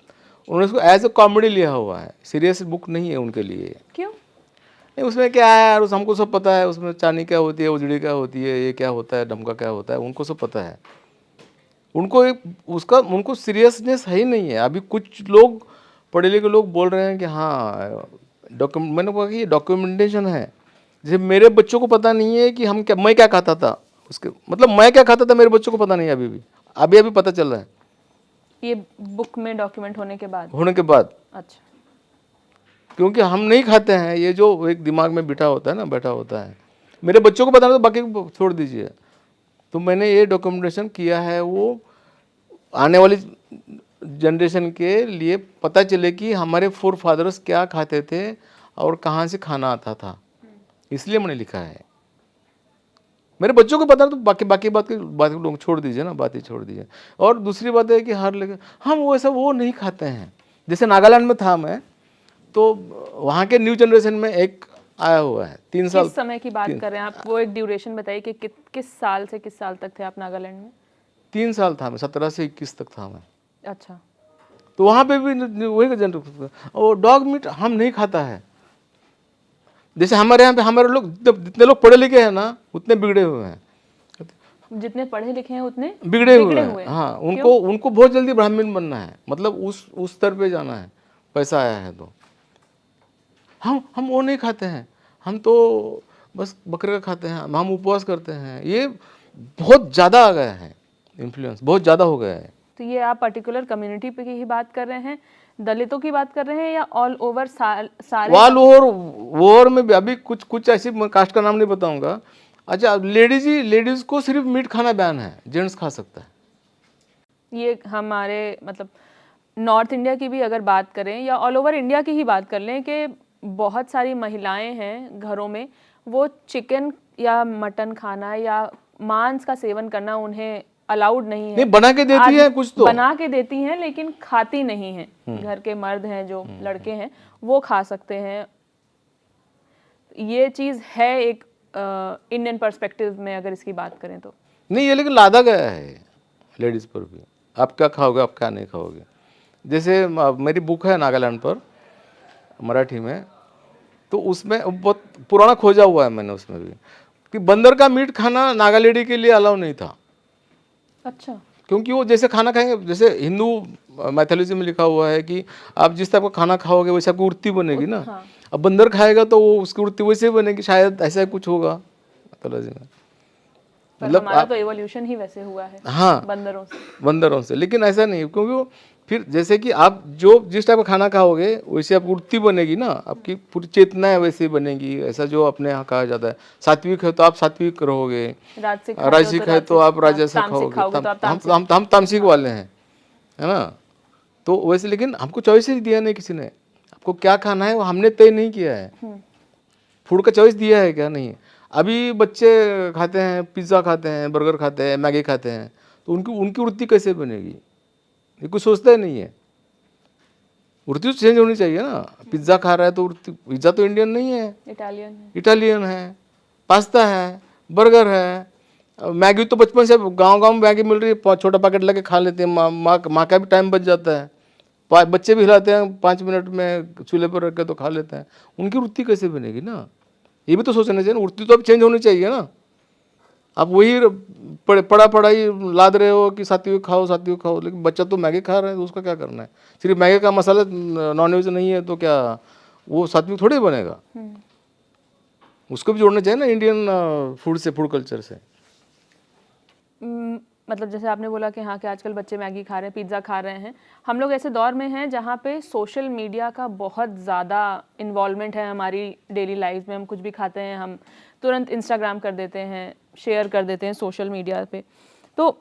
उन्होंने उसको एज ए कॉमेडी लिया हुआ है, सीरियस बुक नहीं है उनके लिए। क्यों? नहीं, उसमें क्या है यार, हमको सब पता है, उसमें चानी क्या होती है, उजड़ी क्या होती है, ये क्या होता है, ढमका क्या होता है, उनको सब पता है। उनको सीरियसनेस है ही नहीं है। अभी कुछ लोग पढ़े लिखे लोग बोल रहे हैं कि हाँ मैंने कहा कि ये डॉक्यूमेंटेशन है। जैसे मेरे बच्चों को पता नहीं है कि मैं क्या खाता था, उसके मतलब मैं क्या खाता था मेरे बच्चों को पता नहीं है, अभी पता चल रहा है ये बुक में डॉक्यूमेंट होने के बाद। अच्छा। क्योंकि हम नहीं खाते हैं, ये जो एक दिमाग में बैठा होता है। मेरे बच्चों को पता नहीं तो बाकी को छोड़ दीजिए। तो मैंने ये डॉक्यूमेंटेशन किया है, वो आने वाली जनरेशन के लिए पता चले कि हमारे फोर फादर्स क्या खाते थे और कहाँ से खाना आता था, इसलिए मैंने लिखा है। मेरे बच्चों को पता तो बाकी बात लोग छोड़ दीजिए ना, बातें छोड़ दीजिए। और दूसरी बात है कि हम वो नहीं खाते हैं। जैसे नागालैंड में था मैं, तो वहाँ के न्यू जनरेशन में एक आया हुआ है 3 साल। किस समय की बात कर रहे हैं आप? वो एक ड्यूरेशन बताइए कि किस साल से किस साल तक थे आप नागालैंड में? 3 साल था मैं, 17 से 21 तक था मैं। अच्छा। तो वहाँ पे भी वही जनरेशन, और डॉग मीट हम नहीं खाता है। जैसे हमारे यहाँ पे हमारे लोग, जितने लोग पढ़े लिखे हैं ना, उतने बिगड़े हुए हैं। जितने पढ़े लिखे हैं उतने बिगड़े हुए हैं। हाँ, उनको बहुत जल्दी ब्राह्मण बनना है, मतलब उस स्तर पे जाना है, पैसा आया है तो। हम वो नहीं खाते हैं, हम तो बस बकरे का खाते हैं, हम उपवास करते हैं। ये बहुत ज़्यादा आ गया है, इन्फ्लुएंस बहुत ज़्यादा हो गया है। तो ये आप पर्टिकुलर कम्युनिटी पे की ही बात कर रहे हैं, दलितों की बात कर रहे हैं, या ऑल ओवर सारे? ऑल ओवर में भी अभी कुछ ऐसी, मैं कास्ट का नाम नहीं बताऊंगा। अच्छा, लेडीज को सिर्फ मीट खाना बैन है, जेंट्स खा सकता है। ये हमारे मतलब नॉर्थ इंडिया की भी अगर बात करें या ऑल ओवर इंडिया की ही बात कर लें कि बहुत सारी महिलाएं हैं घरों में, वो चिकन या मटन खाना या मांस का सेवन करना उन्हें अलाउड नहीं है। नहीं, बना के देती है, कुछ तो बना के देती हैं, लेकिन खाती नहीं हैं। घर के मर्द हैं, जो लड़के हैं, वो खा सकते हैं। ये चीज़ है एक इंडियन पर्सपेक्टिव में अगर इसकी बात करें तो। नहीं, ये लेकिन लादा गया है लेडीज़ पर भी, आप क्या खाओगे, आप क्या नहीं खाओगे। जैसे मेरी बुक है नागालैंड पर मराठी में, तो उसमें बहुत पुराना खोजा हुआ है मैंने उसमें भी, कि बंदर का मीट खाना नागा लेडी के लिए अलाउ नहीं था। अच्छा। क्योंकि वो जैसे खाना खाएंगे, जैसे हिंदू मैथोलॉजी में लिखा हुआ है कि आप जिस टाइप का खाना खाओगे वैसे आपकी उड़ती बनेगी ना। हाँ। अब बंदर खाएगा तो वो उसकी उड़ती वैसे बनेगी, शायद ऐसा कुछ होगा मैथोलॉजी में। मतलब हमारा तो एवोल्यूशन ही वैसे हुआ है। हाँ, बंदरों से। लेकिन ऐसा नहीं, क्योंकि वो फिर जैसे कि आप जिस टाइप का खाना खाओगे वैसे आप उड़ती बनेगी ना, आपकी पूरी चेतना है वैसे बनेगी। ऐसा जो अपने यहाँ कहा जाता है, सात्विक है तो आप सात्विक रहोगे, राजसिक है तो आप राजसिक खाओगे। हम तामसिक वाले हैं, है ना। तो वैसे, लेकिन हमको चॉइस ही दिया नहीं किसी ने, आपको क्या खाना है वो हमने तय नहीं किया है। फूड का चॉइस दिया है क्या? नहीं। अभी बच्चे खाते हैं, पिज़्ज़ा खाते हैं, बर्गर खाते हैं, मैगी खाते हैं, तो उनकी वृत्ति कैसे बनेगी? ये कुछ सोचता ही नहीं है। वृत्ति तो चेंज होनी चाहिए ना। पिज़्ज़ा खा रहा है तो पिज़्ज़ा तो इंडियन नहीं है, इटालियन है, पास्ता है, बर्गर है। मैगी तो बचपन से गांव में मैगी मिल रही है, छोटा पैकेट लेके खा लेते हैं, माँ का भी टाइम बच जाता है। बच्चे भी हिलाते हैं 5 मिनट में चूल्हे पर रख के तो खा लेते हैं, उनकी वृत्ति कैसे बनेगी ना, ये भी तो सोचना चाहिए ना, वृत्ति तो अब चेंज होनी चाहिए ना। आप वही पढ़ाई लाद रहे हो कि सात्विक खाओ, लेकिन बच्चा तो मैगी खा रहा है, तो उसका क्या करना है? सिर्फ मैगी का मसाला नॉनवेज नहीं है तो क्या वो सात्विक थोड़ी बनेगा? उसको भी जोड़ना चाहिए ना इंडियन फूड से, फूड कल्चर से। मतलब जैसे आपने बोला कि हाँ कि आजकल बच्चे मैगी खा रहे हैं, पिज़्ज़ा खा रहे हैं, हम लोग ऐसे दौर में हैं जहाँ पे सोशल मीडिया का बहुत ज़्यादा इन्वॉल्वमेंट है हमारी डेली लाइफ में। हम कुछ भी खाते हैं, हम तुरंत इंस्टाग्राम कर देते हैं, शेयर कर देते हैं सोशल मीडिया पे। तो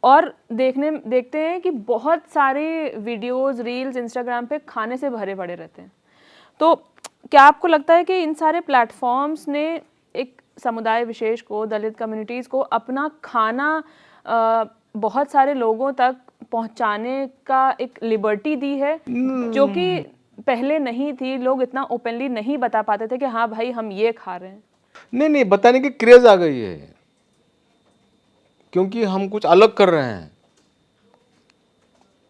और देखते हैं कि बहुत सारे वीडियोज़, रील्स इंस्टाग्राम पे खाने से भरे पड़े रहते हैं। तो क्या आपको लगता है कि इन सारे प्लेटफॉर्म्स ने एक समुदाय विशेष को, दलित कम्युनिटीज़ को अपना खाना बहुत सारे लोगों तक पहुंचाने का एक लिबर्टी दी है जो कि पहले नहीं थी? लोग इतना ओपनली नहीं बता पाते थे कि हाँ भाई हम ये खा रहे हैं। नहीं, बताने की क्रेज आ गई है, क्योंकि हम कुछ अलग कर रहे हैं।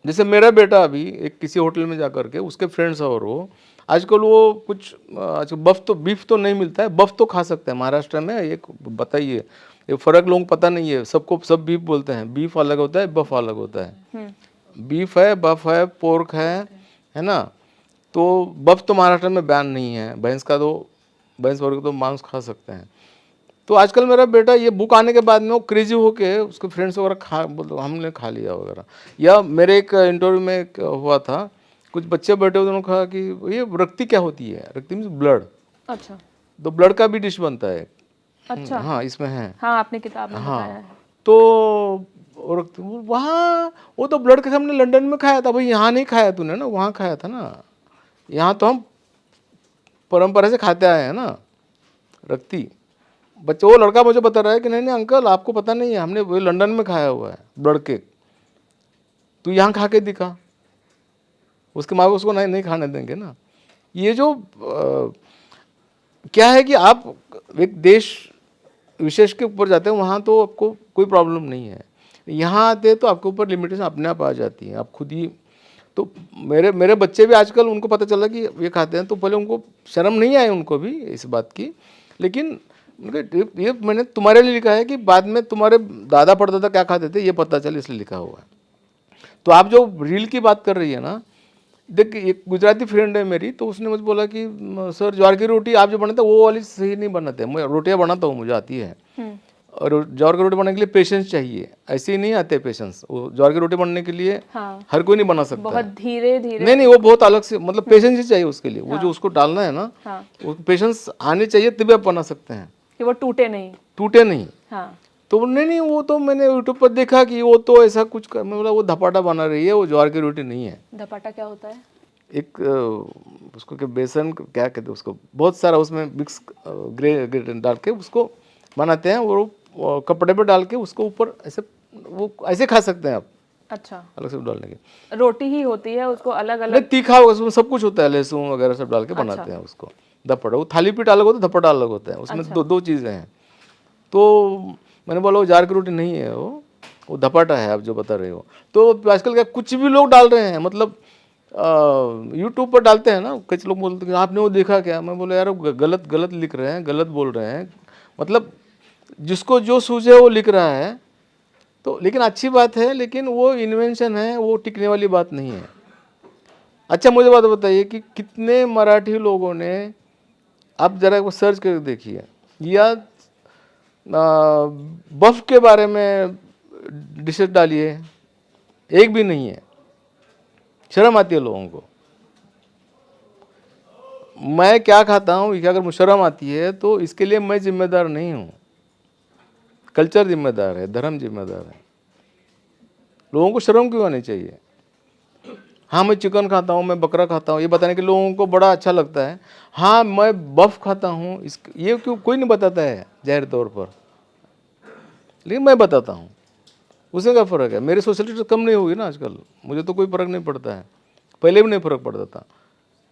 जैसे मेरा बेटा अभी एक किसी होटल में जाकर के, उसके फ्रेंड्स और वो आजकल वो कुछ बीफ तो नहीं मिलता है, बफ तो खा सकते हैं महाराष्ट्र में। एक बताइए, ये फ़र्क लोगों को पता नहीं है, सबको सब बीफ बोलते हैं। बीफ अलग होता है, बफ अलग होता है। बीफ है, बफ है, पोर्क है ना। तो बफ तो महाराष्ट्र में बैन नहीं है, भैंस वर्ग तो मांस खा सकते हैं। तो आजकल मेरा बेटा ये बुक आने के बाद में वो क्रेजी होके उसके फ्रेंड्स वगैरह हमने खा लिया वगैरह। या मेरे एक इंटरव्यू में हुआ था, कुछ बच्चे बैठे उन्होंने कहा कि ये रक्ति क्या होती है? रक्ति मीन्स ब्लड। अच्छा। तो ब्लड का भी डिश बनता है। अच्छा। हाँ, इसमें है। हाँ, आपने किताब में बताया है। तो वहाँ वो तो ब्लड के सामने लंदन में खाया था भाई, यहाँ नहीं खाया तूने ना, वहाँ खाया था ना। यहाँ तो हम परंपरा से खाते आए हैं ना रक्ति। बच्चे, वो लड़का मुझे बता रहा है कि नहीं अंकल आपको पता नहीं है, हमने वो लंदन में खाया हुआ है ब्लड केक, तू यहाँ खा के दिखा। उसके माँ बाप उसको नहीं खाने देंगे ना। ये जो क्या है कि आप एक देश विशेष के ऊपर जाते हैं, वहाँ तो आपको कोई प्रॉब्लम नहीं है। यहाँ आते तो आपके ऊपर लिमिटेशन अपने आप आ जाती है, आप खुद ही। तो मेरे बच्चे भी आजकल उनको पता चला कि ये खाते हैं, तो पहले उनको शर्म नहीं आई उनको भी इस बात की, लेकिन ये मैंने तुम्हारे लिए लिखा है कि बाद में तुम्हारे दादा परदादा क्या खाते थे ये पता चले, इसलिए लिखा हुआ है। तो आप जो रील की बात कर रही है ना, देख एक गुजराती फ्रेंड है मेरी, तो उसने मुझे बोला कि सर ज्वार की रोटी आप जो बनाते हैं वो वाली सही नहीं बनाते। मैं रोटियाँ बनाता हूँ, मुझे आती है, और ज्वार की रोटी बनाने के लिए पेशेंस चाहिए, ऐसे ही नहीं आते पेशेंस। वो ज्वार की रोटी बनने के लिए हर कोई नहीं बना सकता, बहुत धीरे धीरे। नहीं, वो बहुत अलग से, मतलब पेशेंस ही चाहिए उसके लिए। वो जो उसको डालना है ना, वो पेशेंस आने चाहिए, तभी आप बना सकते हैं कि वो टूटे नहीं। तो नहीं, वो तो मैंने यूट्यूब पर देखा कि वो तो ऐसा कुछ मैं बोला वो धपाटा बना रही है, वो ज्वार की रोटी नहीं है। धपाटा क्या होता है? एक उसको क्या बेसन क्या कहते हैं उसको, बहुत सारा उसमें मिक्स ग्रे डाल के उसको बनाते हैं, वो कपड़े पे डाल के उसको ऊपर ऐसे, वो ऐसे खा सकते हैं आप। अच्छा, अलग से डालने के रोटी ही होती है, उसको अलग अलग नहीं, तीखा उसमें सब कुछ होता है, लहसुन वगैरह सब डाल के बनाते हैं उसको धपटा। वो थाली पीठ अलग होता है, धपटा अलग होता है, उसमें दो चीज़ें हैं। तो मैंने बोला वो जार की रोटी नहीं है, वो धपाटा है आप जो बता रहे हो। तो आजकल क्या कुछ भी लोग डाल रहे हैं, मतलब यूट्यूब पर डालते हैं ना, कुछ लोग बोलते हैं आपने वो देखा क्या? मैं बोला यार गलत लिख रहे हैं, गलत बोल रहे हैं, मतलब जिसको जो सूझे वो लिख रहा है। तो लेकिन अच्छी बात है, लेकिन वो इन्वेंशन है, वो टिकने वाली बात नहीं है। अच्छा मुझे बात बताइए कि कितने मराठी लोगों ने, आप जरा वो सर्च करके देखिए, या बफ के बारे में डिशेस डालिए, एक भी नहीं है। शर्म आती है लोगों को। मैं क्या खाता हूँ ये अगर मुझे शर्म आती है तो इसके लिए मैं जिम्मेदार नहीं हूँ, कल्चर जिम्मेदार है, धर्म जिम्मेदार है। लोगों को शर्म क्यों आनी चाहिए? हाँ मैं चिकन खाता हूँ, मैं बकरा खाता हूँ, ये बताने के लोगों को बड़ा अच्छा लगता है। हाँ मैं बफ खाता हूँ, ये क्यों कोई नहीं बताता है जाहिर तौर पर, लेकिन मैं बताता हूँ। उसमें क्या फ़र्क है? मेरी सोशलिटी कम नहीं होगी ना आजकल, मुझे तो कोई फ़र्क नहीं पड़ता है, पहले भी नहीं फ़र्क पड़ता था।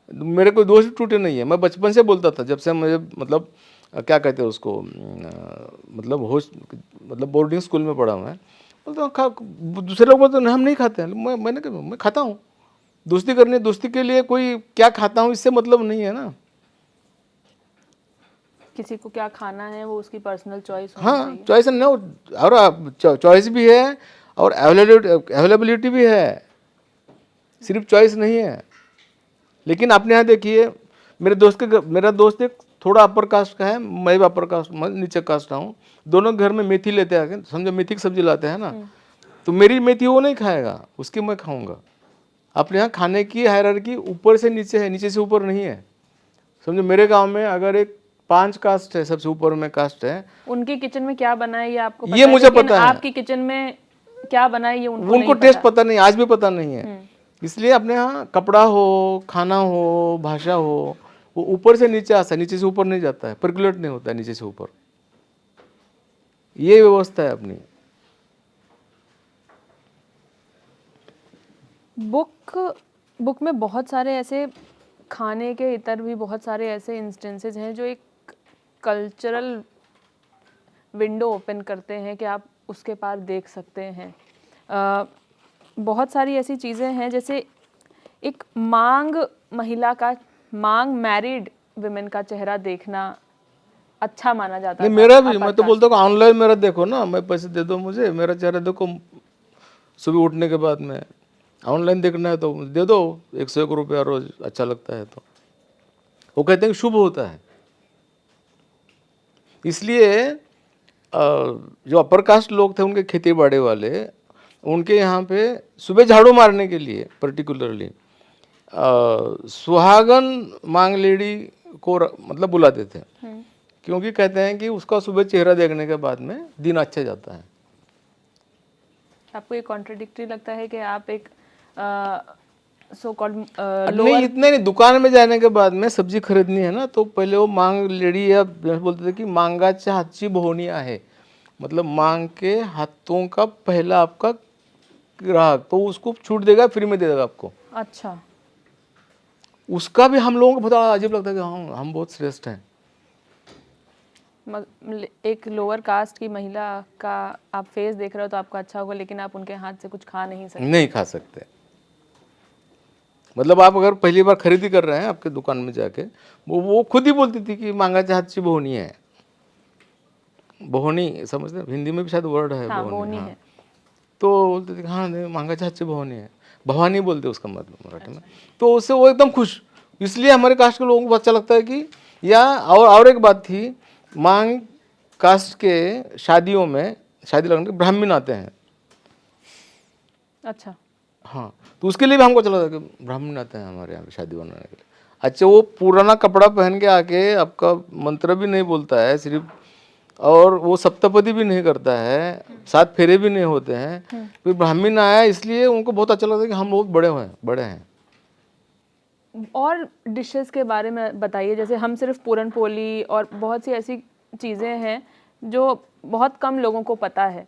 मेरे कोई दोस्त टूटे नहीं है, मैं बचपन से बोलता था, जब से मुझे मतलब क्या कहते हैं उसको, मतलब बोर्डिंग स्कूल में पढ़ा मैं, बोलता दूसरे लोग बोलते हम नहीं खाते हैं, मैं खाता हूँ। दोस्ती करनी, दोस्ती के लिए कोई क्या खाता हूँ इससे मतलब नहीं है ना। किसी को क्या खाना है वो उसकी पर्सनल चॉइस होनी हाँ, चाहिए। चॉइस न, और चॉइस भी है और अवेलेबिलिटी भी है, सिर्फ चॉइस नहीं है। लेकिन अपने यहाँ देखिए, मेरा दोस्त एक थोड़ा अपर कास्ट का है, मैं भी अपर कास्ट, मैं नीचे कास्ट का हूँ। दोनों घर में मेथी लेते हैं, समझो मेथी की सब्जी लाते हैं ना, तो मेरी मेथी वो नहीं खाएगा, उसकी मैं खाऊंगा। अपने यहाँ खाने की हायरार्की ऊपर से नीचे है, नीचे से ऊपर नहीं है। समझो मेरे गांव में अगर एक 5 कास्ट है, सबसे ऊपर में कास्ट है, उनकी किचन में क्या बना है ये आपको पता ये है, मुझे लेकिन पता है। आपकी किचन में क्या बना है ये उनको नहीं टेस्ट पता। पता नहीं, आज भी पता नहीं है। इसलिए अपने यहाँ कपड़ा हो, खाना हो, भाषा हो, वो ऊपर से नीचे आता है, नीचे से ऊपर नहीं जाता है, पर्कुलेट नहीं होता है नीचे से ऊपर। ये व्यवस्था है अपनी। बुक में बहुत सारे ऐसे खाने के इतर भी बहुत सारे ऐसे इंस्टेंसेस हैं जो एक कल्चरल विंडो ओपन करते हैं कि आप उसके पार देख सकते हैं। बहुत सारी ऐसी चीज़ें हैं, जैसे एक मांग मैरिड विमेन का चेहरा देखना अच्छा माना जाता नहीं, था। मेरा भी, मैं तो बोलता हूँ ऑनलाइन मेरा देखो ना, मैं पैसे दे दो मुझे, मेरा चेहरा देखो सुबह उठने के बाद में। ऑनलाइन देखना है तो दे दो 101 रुपया रोज, अच्छा लगता है तो। वो कहते हैं कि शुभ होता है। इसलिए जो अपर कास्ट लोग थे, उनके खेती बाड़ी वाले, उनके यहाँ पे सुबह झाड़ू मारने के लिए पर्टिकुलरली सुहागन मांग लेडी को मतलब बुलाते थे, क्योंकि कहते हैं कि उसका सुबह चेहरा देखने के बाद में दिन अच्छा जाता है। आपको ये कॉन्ट्रडिक्टरी लगता है कि आप एक सो कॉल्ड नहीं, इतने नहीं, दुकान में जाने के बाद में सब्जी खरीदनी है ना, तो पहले वो मांग लेडी या बोलते थे कि मांगाच्या हातची बोहनी आहे, मतलब मांग के हाथों का पहला आपका ग्राहक, तो उसको छूट देगा, फ्री में दे देगा आपको। अच्छा, उसका भी हम लोगों को बहुत अजीब लगता है कि हम बहुत श्रेष्ठ हैं। एक लोअर कास्ट की महिला का आप फेस देख रहे हो तो आपको अच्छा होगा, लेकिन आप उनके हाथ से कुछ खा नहीं सकते। नहीं खा सकते। मतलब आप अगर पहली बार खरीदी कर रहे हैं आपके दुकान में जाके, वो खुद ही बोलती थी कि मांगाच्या हातची बोहनी है। बोहनी समझते हैं, हिंदी में भी शायद वर्ड है। हाँ, बोहनी, बोहनी हाँ। है। तो बोलते थे हाँ नहीं, मांगाच्या हातची बोहनी है, भवानी बोलते उसका मतलब मराठी में। तो उससे वो एकदम खुश। इसलिए हमारे कास्ट के लोगों को अच्छा लगता है कि, या और एक बात थी, मांग कास्ट के शादियों में, शादी लगने के ब्राह्मण आते हैं। अच्छा, हाँ, तो उसके लिए भी हमको चला था कि ब्राह्मण आते हैं हमारे यहाँ पे शादी बनाने के लिए। अच्छा, वो पुराना कपड़ा पहन के आके आपका मंत्र भी नहीं बोलता है सिर्फ, और वो सप्तपदी भी नहीं करता है, 7 फेरे भी नहीं होते हैं, फिर ब्राह्मण आया, इसलिए उनको बहुत अच्छा लगता है कि हम बहुत बड़े हैं। और डिशेस के बारे में बताइए, जैसे हम सिर्फ पूरन पोली और बहुत सी ऐसी चीज़ें हैं जो बहुत कम लोगों को पता है।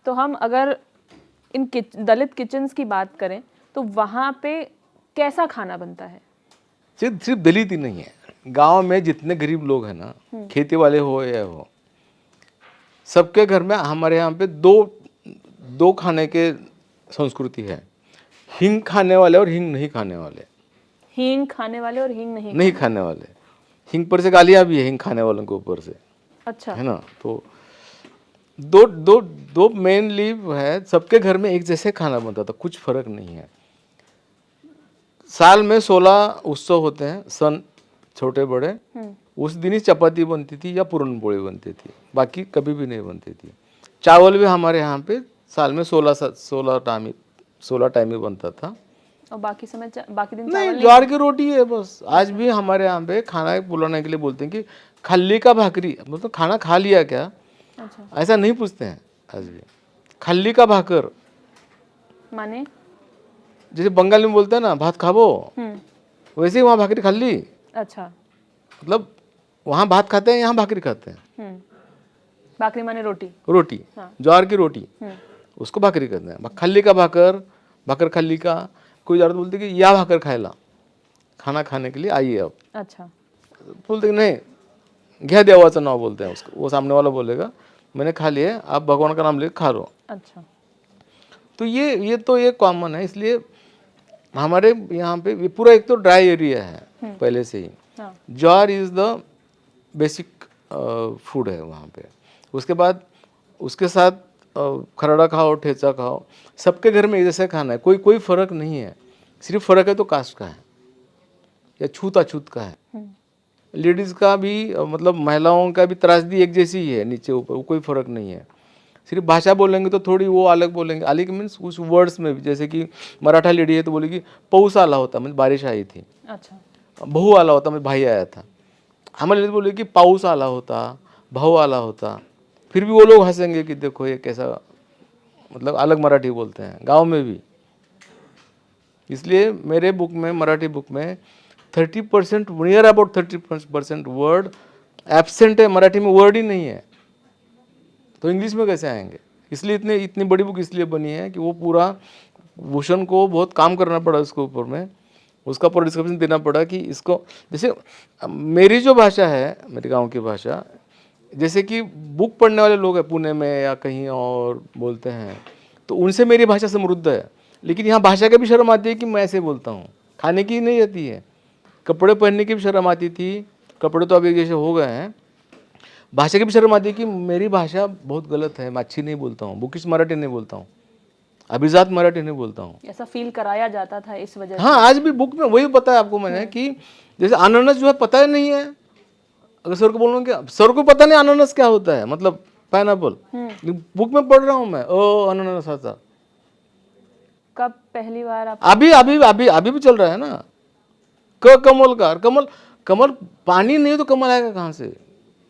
तो हम अगर इन दलित किचन्स की बात करें तो वहाँ पे कैसा खाना बनता है? सिर्फ दलित ही नहीं है, गांव में जितने गरीब लोग हैं ना, खेती वाले हो या हो, सबके घर में हमारे यहाँ पे दो खाने के संस्कृति है, हींग खाने वाले और हींग नहीं खाने वाले। हींग खाने वाले और हींग नहीं खाने वाले। हींग पर से गालियाँ भी है हींग खाने वालों के ऊपर से। अच्छा, है ना। तो दो मेनली है, सबके घर में एक जैसे खाना बनता था, कुछ फर्क नहीं है। साल में 16 उत्सव होते हैं, सन छोटे बड़े, उस दिन ही चपाती बनती थी या पूरन पोली बनती थी, बाकी कभी भी नहीं बनती थी। चावल भी हमारे यहाँ पे साल में 16 टाइम ही बनता था, और बाकी समय बाकी दिन नहीं, ज्वार की रोटी है बस। आज भी हमारे यहाँ पे खाना बुलाने के लिए बोलते हैं कि खल्ली का भाकरी, मतलब खाना खा लिया क्या, अच्छा, ऐसा नहीं पूछते हैं आज भी। खल्ली का भाकर माने जैसे बंगाली में बोलते हैं ना भात खाबो, वैसे ही वहाँ भाकरी खल्ली। अच्छा, मतलब वहाँ भात खाते हैं, यहाँ भाकरी खाते हैं। भाकरी माने रोटी, हाँ। ज्वार की रोटी, उसको भाकरी कहते हैं। खल्ली का भाकर खल्ली का। कोई औरत बोलती कि या भाकर खाएला, खाना खाने के लिए आइए अब। अच्छा, बोलते कि नहीं, घ्या देवाचं नाव बोलते हैं उसको, वो सामने वाला बोलेगा मैंने खा लिया, आप भगवान का नाम लेके खा लो। अच्छा, तो ये तो ये कॉमन है। इसलिए हमारे यहाँ पे ये पूरा एक तो ड्राई एरिया है पहले से ही। हाँ। ज्वार इज़ द बेसिक फूड है वहाँ पे। उसके बाद उसके साथ खरड़ा खाओ, ठेचा खाओ, सबके घर में जैसे खाना है, कोई फ़र्क नहीं है। सिर्फ फ़र्क है तो कास्ट का है या छूत अछूत का है। लेडीज़ का भी मतलब महिलाओं का भी त्रासदी एक जैसी ही है, नीचे ऊपर, वो कोई फ़र्क नहीं है। सिर्फ भाषा बोलेंगे तो थोड़ी वो अलग बोलेंगे, अलग मीन्स उस वर्ड्स में भी, जैसे कि मराठा लेडी है तो बोलेगी पौस आला होता, मतलब बारिश आई थी। अच्छा। बहू आला होता, मतलब भाई आया था। हमारे लिए बोले कि पाउस आला होता, भाऊ आला होता, फिर भी वो लोग हंसेंगे कि देखो ये कैसा, मतलब अलग मराठी बोलते हैं गांव में भी। इसलिए मेरे बुक में, मराठी बुक में 30% नियर अबाउट 30% वर्ड एब्सेंट है, मराठी में वर्ड ही नहीं है, तो इंग्लिश में कैसे आएंगे। इसलिए इतनी बड़ी बुक इसलिए बनी है कि वो पूरा भूषण को बहुत काम करना पड़ा उसके ऊपर में, उसका पूरा डिस्क्रिप्शन देना पड़ा कि इसको, जैसे मेरी जो भाषा है, मेरे गांव की भाषा, जैसे कि बुक पढ़ने वाले लोग हैं पुणे में या कहीं और बोलते हैं, तो उनसे मेरी भाषा समृद्ध है। लेकिन यहाँ भाषा की भी शर्म आती है कि मैं ऐसे बोलता हूँ, खाने की नहीं आती है, कपड़े पहनने की भी शर्म आती थी, कपड़े तो अभी जैसे हो गए हैं, भाषा की भी शर्म आती है कि मेरी भाषा बहुत गलत है, मैं अच्छी नहीं बोलता हूँ, बुकिश मराठी नहीं बोलता हूँ, अभिजात मराठी नहीं बोलता हूँ। ऐसा फील कराया जाता था इस वजह से। हाँ, आज भी बुक में वही बताया आपको मैंने कि जैसे अनानास जो है पता ही नहीं है, अगर सर को बोलूँ क्या, सर को पता नहीं अनानास क्या होता है, मतलब पाइनएप्पल, बुक में पढ़ रहा हूँ मैं, ओ अनानास आता। कब पहली बार आप? अभी अभी अभी अभी भी चल रहा है ना, कमल का, कमल कमल पानी नहीं तो कमल आएगा कहाँ से,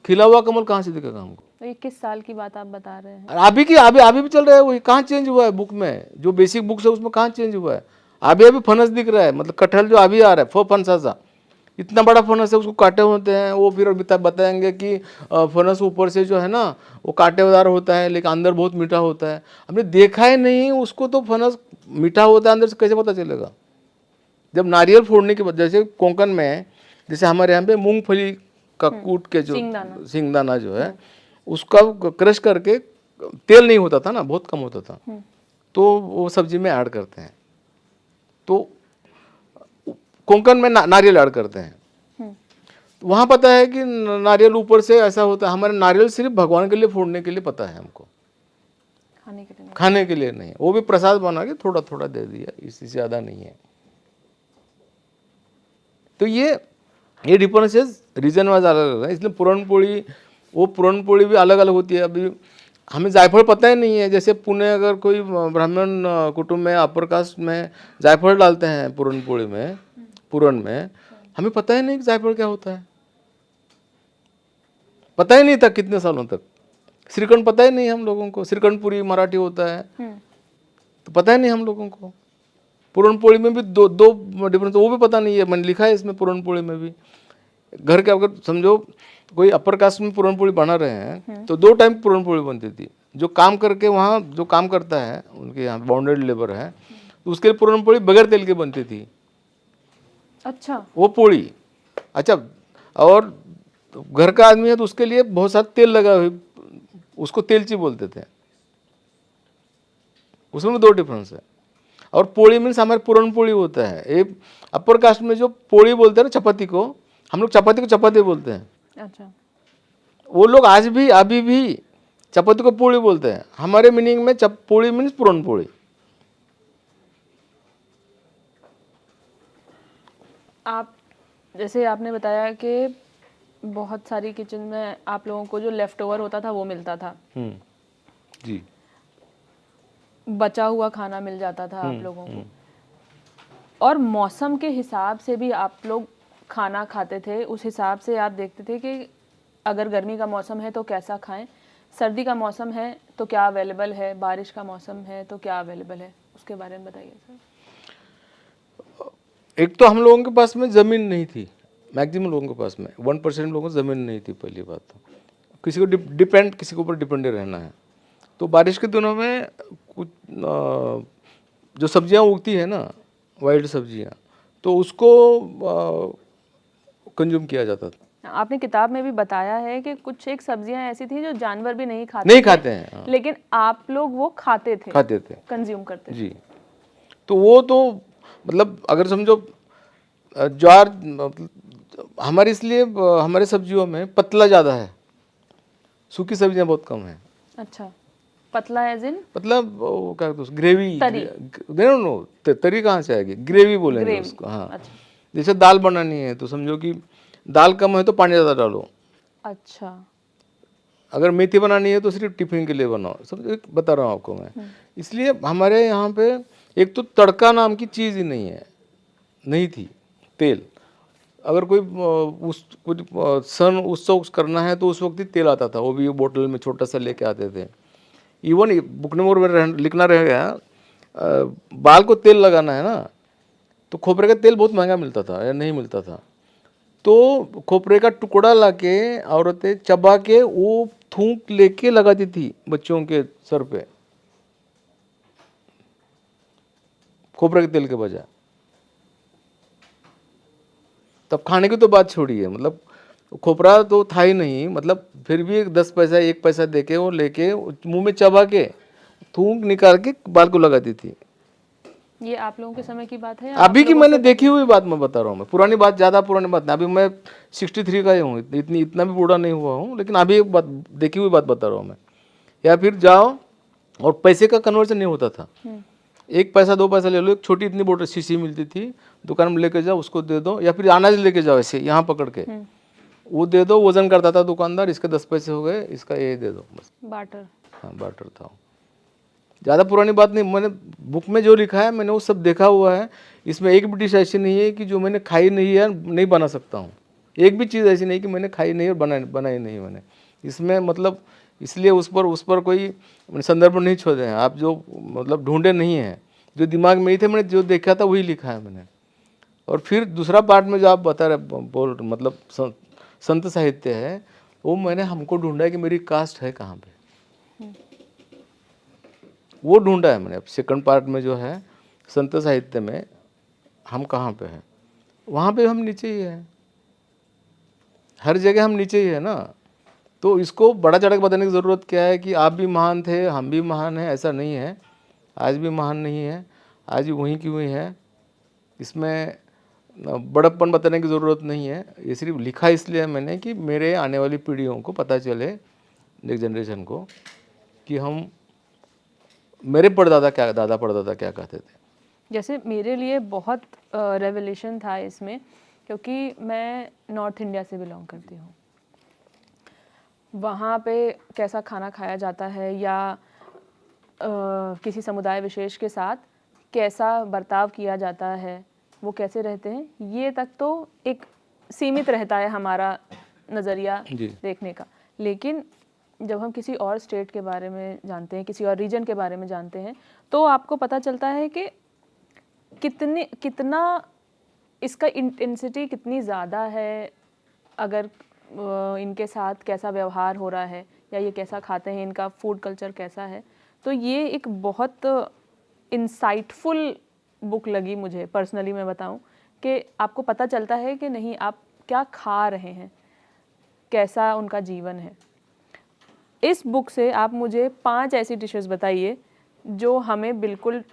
खिला हुआ कमल कहाँ से दिखेगा हमको। तो ये किस साल की बात आप बता रहे हैं? अभी की अभी भी चल रहा है वही, कहाँ चेंज हुआ है बुक में, जो बेसिक बुक्स है उसमें कहाँ चेंज हुआ है। अभी फनस दिख रहा है, मतलब कटहल जो अभी आ रहा है, फनसा सा इतना बड़ा फनस है, उसको काटे होते हैं, वो फिर बताएंगे कि फनस ऊपर से जो है ना वो कांटेदार होता है लेकिन अंदर बहुत मीठा होता है। हमने देखा ही नहीं उसको, तो फनस मीठा होता है अंदर से कैसे पता चलेगा। जब नारियल फोड़ने के बाद, जैसे कोंकण में, जैसे हमारे यहाँ पे मूंगफली का कूट के जो सिंगदाना जो है उसका क्रश करके, तेल नहीं होता था ना, बहुत कम होता था, तो वो सब्जी में ऐड करते हैं, तो कोंकण में नारियल ऐड करते हैं। वहाँ पता है कि नारियल ऊपर से ऐसा होता है, हमारे नारियल सिर्फ भगवान के लिए फोड़ने के लिए पता है हमको, खाने के लिए नहीं, वो भी प्रसाद बना के थोड़ा थोड़ा दे दिया, इससे ज़्यादा नहीं है। तो ये डिफरेंसेस रीजन वाइज अलग अलग है। इसलिए पुरणपोली, वो पुरणपोली भी अलग अलग होती है। अभी हमें जायफल पता ही नहीं है, जैसे पुणे अगर कोई ब्राह्मण कुटुंब में, अपर कास्ट में जायफल डालते हैं पुरणपोली में, पुरण में, हमें पता ही नहीं कि जायफल क्या होता है, पता ही नहीं था कितने सालों तक। श्रीखंड पता ही नहीं हम लोगों को, श्रीखंड पूरी मराठी होता है, तो पता ही नहीं हम लोगों को। पुरणपोली में भी दो डिफरेंस, वो भी पता नहीं है, मैंने लिखा है इसमें पुरणपोली में भी। घर के अगर समझो कोई अपर कास्ट में पुरणपोली बना रहे हैं तो 2 टाइम पुरणपोली बनती थी। जो काम करके वहाँ जो काम करता है, उनके यहाँ बाउंडेड लेबर है, तो उसके लिए पुरणपोली बगैर तेल के बनती थी। अच्छा, वो पोली, अच्छा, और घर का आदमी है तो उसके लिए बहुत सारा तेल लगा हुआ, उसको तेलची बोलते थे। उसमें 2 डिफरेंस है। और पोली मीन्स हमारे पुरणपोली होता है। एक अपर कास्ट में जो पोली बोलते हैं ना चपाती को, हम लोग चपाती को चपाती बोलते हैं। अच्छा, वो लोग आज भी अभी भी चपाती को पोली बोलते हैं। हमारे मीनिंग में पोली मीन्स पुरणपोली। आप जैसे आपने बताया कि बहुत सारी किचन में आप लोगों को जो लेफ्ट ओवर होता था वो मिलता था, जी, बचा हुआ खाना मिल जाता था आप लोगों को, और मौसम के हिसाब से भी आप लोग खाना खाते थे। उस हिसाब से आप देखते थे कि अगर गर्मी का मौसम है तो कैसा खाएं, सर्दी का मौसम है तो क्या अवेलेबल है, बारिश का मौसम है तो क्या अवेलेबल है, उसके बारे में बताइए सर। एक तो हम लोगों के पास में ज़मीन नहीं थी, मैक्सिमम लोगों के पास में 1% लोगों को ज़मीन नहीं थी। पहली बात तो किसी को किसी के ऊपर डिपेंडेंट रहना है। तो बारिश के दिनों में कुछ जो सब्जियां उगती है ना, वाइल्ड सब्जियां, तो उसको कंज्यूम किया जाता था। आपने किताब में भी बताया है कि कुछ एक सब्जियां ऐसी थी जो जानवर भी नहीं खाते हैं, हाँ। लेकिन आप लोग वो खाते थे, कंज्यूम करते थे। जी। तो वो तो मतलब अगर समझो ज्वार हमारे इसलिए हमारे सब्जियों में पतला ज़्यादा है, सूखी सब्जियां बहुत कम है। अच्छा, पतला एज इन मतलब वो क्या कहते हैं ग्रेवी, तरी। नो नो तरी कहाँ से आएगी, ग्रेवी बोलेंगे ग्रेवी। उसको। हाँ, अच्छा। जैसे दाल बनानी है तो समझो कि दाल कम है तो पानी ज़्यादा डालो। अच्छा। अगर मेथी बनानी है तो सिर्फ टिफिन के लिए बनाओ, समझो, बता रहा हूँ आपको मैं। इसलिए हमारे यहाँ पे एक तो तड़का नाम की चीज़ ही नहीं है, नहीं थी। तेल अगर कोई उस कुछ सन उत्सव करना है तो उस वक्त ही तेल आता था, वो भी बोतल में छोटा सा लेके आते थे। इवन बुक नंबर लिखना रहेगा, बाल को तेल लगाना है ना, तो खोपरे का तेल बहुत महंगा मिलता था या नहीं मिलता था, तो खोपरे का टुकड़ा लाके औरतें चबा के वो थूक लेके लगाती थी बच्चों के सर पे, खोपरे के तेल के बजाय। तब खाने की तो बात छोड़िए, मतलब खोपरा तो था ही नहीं, मतलब फिर भी 10 पैसा 1 पैसा देके वो लेके मुंह में चबा के थूक निकाल के बाल को लगाती थी। ये आप लोगों के समय की बात है या अभी आप की लोगों मैंने से देखी हुई बात मैं बता रहा हूँ, मैं पुरानी बात, ज़्यादा पुरानी बात नहीं। अभी मैं 63 का ही हूँ, इतना भी बूढ़ा नहीं हुआ हूँ, लेकिन अभी एक बात देखी हुई बात बता रहा हूँ मैं। या फिर जाओ और पैसे का कन्वर्जन नहीं होता था, 1 पैसा 2 पैसा ले लो, एक छोटी इतनी बोतल शीशी मिलती थी, दुकान में लेके जाओ उसको दे दो, या फिर अनाज लेके जाओ ऐसे यहाँ पकड़ के वो दे दो, वजन करता था दुकानदार, इसके 10 पैसे हो गए, इसका ये दे दो बस। बाटर। हाँ, बाटर था। ज़्यादा पुरानी बात नहीं, मैंने बुक में जो लिखा है मैंने वो सब देखा हुआ है। इसमें एक भी डिश ऐसी नहीं है कि जो मैंने खाई नहीं है, नहीं बना सकता हूँ। एक भी चीज़ ऐसी नहीं कि मैंने खाई नहीं और बनाई नहीं मैंने इसमें, मतलब इसलिए उस पर कोई संदर्भ नहीं छोड़े हैं आप, जो मतलब ढूंढे नहीं हैं, जो दिमाग में ही थे, मैंने जो देखा था वही लिखा है मैंने। और फिर दूसरा पार्ट में जो आप बता रहे बोल मतलब संत साहित्य है, वो मैंने हमको ढूंढा है कि मेरी कास्ट है कहाँ पे, वो ढूंढा है मैंने। अब सेकंड पार्ट में जो है संत साहित्य में हम कहाँ पे हैं, वहाँ पे हम नीचे ही हैं, हर जगह हम नीचे ही है ना। तो इसको बड़ा चढ़ा के बताने की ज़रूरत क्या है कि आप भी महान थे, हम भी महान हैं, ऐसा नहीं है। आज भी महान नहीं है, आज भी वहीं की वहीं है। इसमें बड़प्पन बताने की ज़रूरत नहीं है, ये सिर्फ लिखा इसलिए है मैंने कि मेरे आने वाली पीढ़ियों को पता चले, नेक्स्ट जनरेशन को, कि हम मेरे दादा परदादा क्या कहते थे। जैसे मेरे लिए बहुत रेवलेशन था इसमें, क्योंकि मैं नॉर्थ इंडिया से बिलोंग करती हूँ। वहाँ पे कैसा खाना खाया जाता है या किसी समुदाय विशेष के साथ कैसा बर्ताव किया जाता है, वो कैसे रहते हैं, ये तक तो एक सीमित रहता है हमारा नज़रिया देखने का। लेकिन जब हम किसी और स्टेट के बारे में जानते हैं, किसी और रीजन के बारे में जानते हैं, तो आपको पता चलता है कि कितना इसका इंटेंसिटी कितनी ज़्यादा है, अगर इनके साथ कैसा व्यवहार हो रहा है या ये कैसा खाते हैं, इनका फूड कल्चर कैसा है। तो ये एक बहुत इंसाइटफुल बुक लगी मुझे पर्सनली। मैं बताऊं कि आपको पता चलता है कि नहीं आप क्या खा रहे हैं, कैसा उनका जीवन है। इस बुक से आप मुझे 5 ऐसी डिशेस बताइए जो हमें बिल्कुल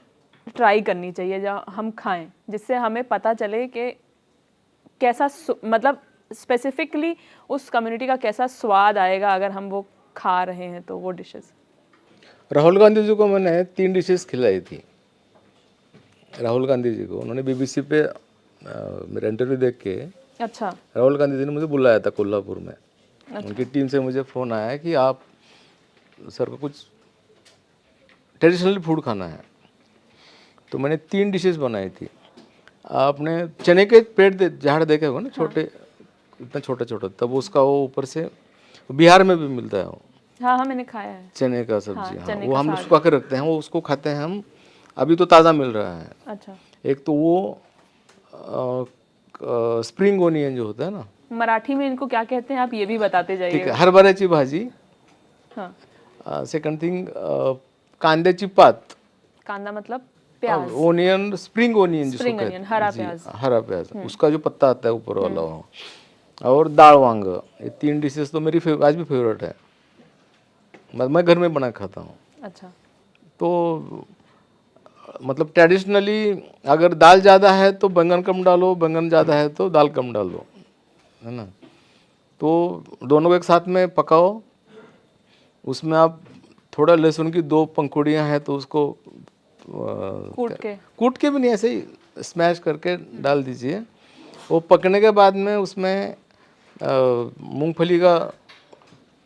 ट्राई करनी चाहिए, जो हम खाएं, जिससे हमें पता चले कि कैसा मतलब स्पेसिफिकली उस कम्युनिटी का कैसा स्वाद आएगा अगर हम वो खा रहे हैं। तो वो डिशेस, राहुल गांधी जी को मैंने 3 डिशेस खिलाई थी। राहुल गांधी जी को उन्होंने बीबीसी पे मेरा इंटरव्यू देख के, अच्छा, राहुल गांधी जी ने मुझे बुलाया था कोल्हापुर में। अच्छा। उनकी टीम से मुझे फ़ोन आया कि आप सर को कुछ ट्रेडिशनल फूड खाना है, तो मैंने 3 डिशेस बनाई थी। आपने चने के पेड़ झाड़ देखे होगा ना, छोटे, इतना छोटा छोटा, तब उसका वो ऊपर से बिहार में भी मिलता है वो। हाँ मैंने खाया है, चने का सब्जी। हाँ, चने वो का हम साग। सुखा के रखते हैं, वो उसको खाते हैं हम, अभी तो ताज़ा मिल रहा है। अच्छा। एक तो वो स्प्रिंग ओनियन जो होता है ना, मराठी में इनको क्या कहते हैं आप ये भी बताते जाइए। ठीक है, हरभऱ्याची भाजी। हाँ। सेकंड थिंग कांद्याची पात। कांदा मतलब प्याज। ओनियन, स्प्रिंग ओनियन जिसको स्प्रिंग कहते अनियन, हैं, हरा जी, प्याज। हरा प्याज, उसका जो पत्ता आता है ऊपर वाला वो, और दाल वांग। ये 3 डिशेस तो मेरी आज भी फेवरेट है, मैं घर में बना खाता हूँ। अच्छा। तो मतलब ट्रेडिशनली अगर दाल ज़्यादा है तो बैंगन कम डालो, बैंगन ज़्यादा है तो दाल कम डालो, है ना। तो दोनों को एक साथ में पकाओ। उसमें आप थोड़ा लहसुन की 2 पंखुड़ियाँ हैं तो उसको कूट के भी नहीं, ऐसे ही स्मैश करके डाल दीजिए। वो पकने के बाद में उसमें मूंगफली का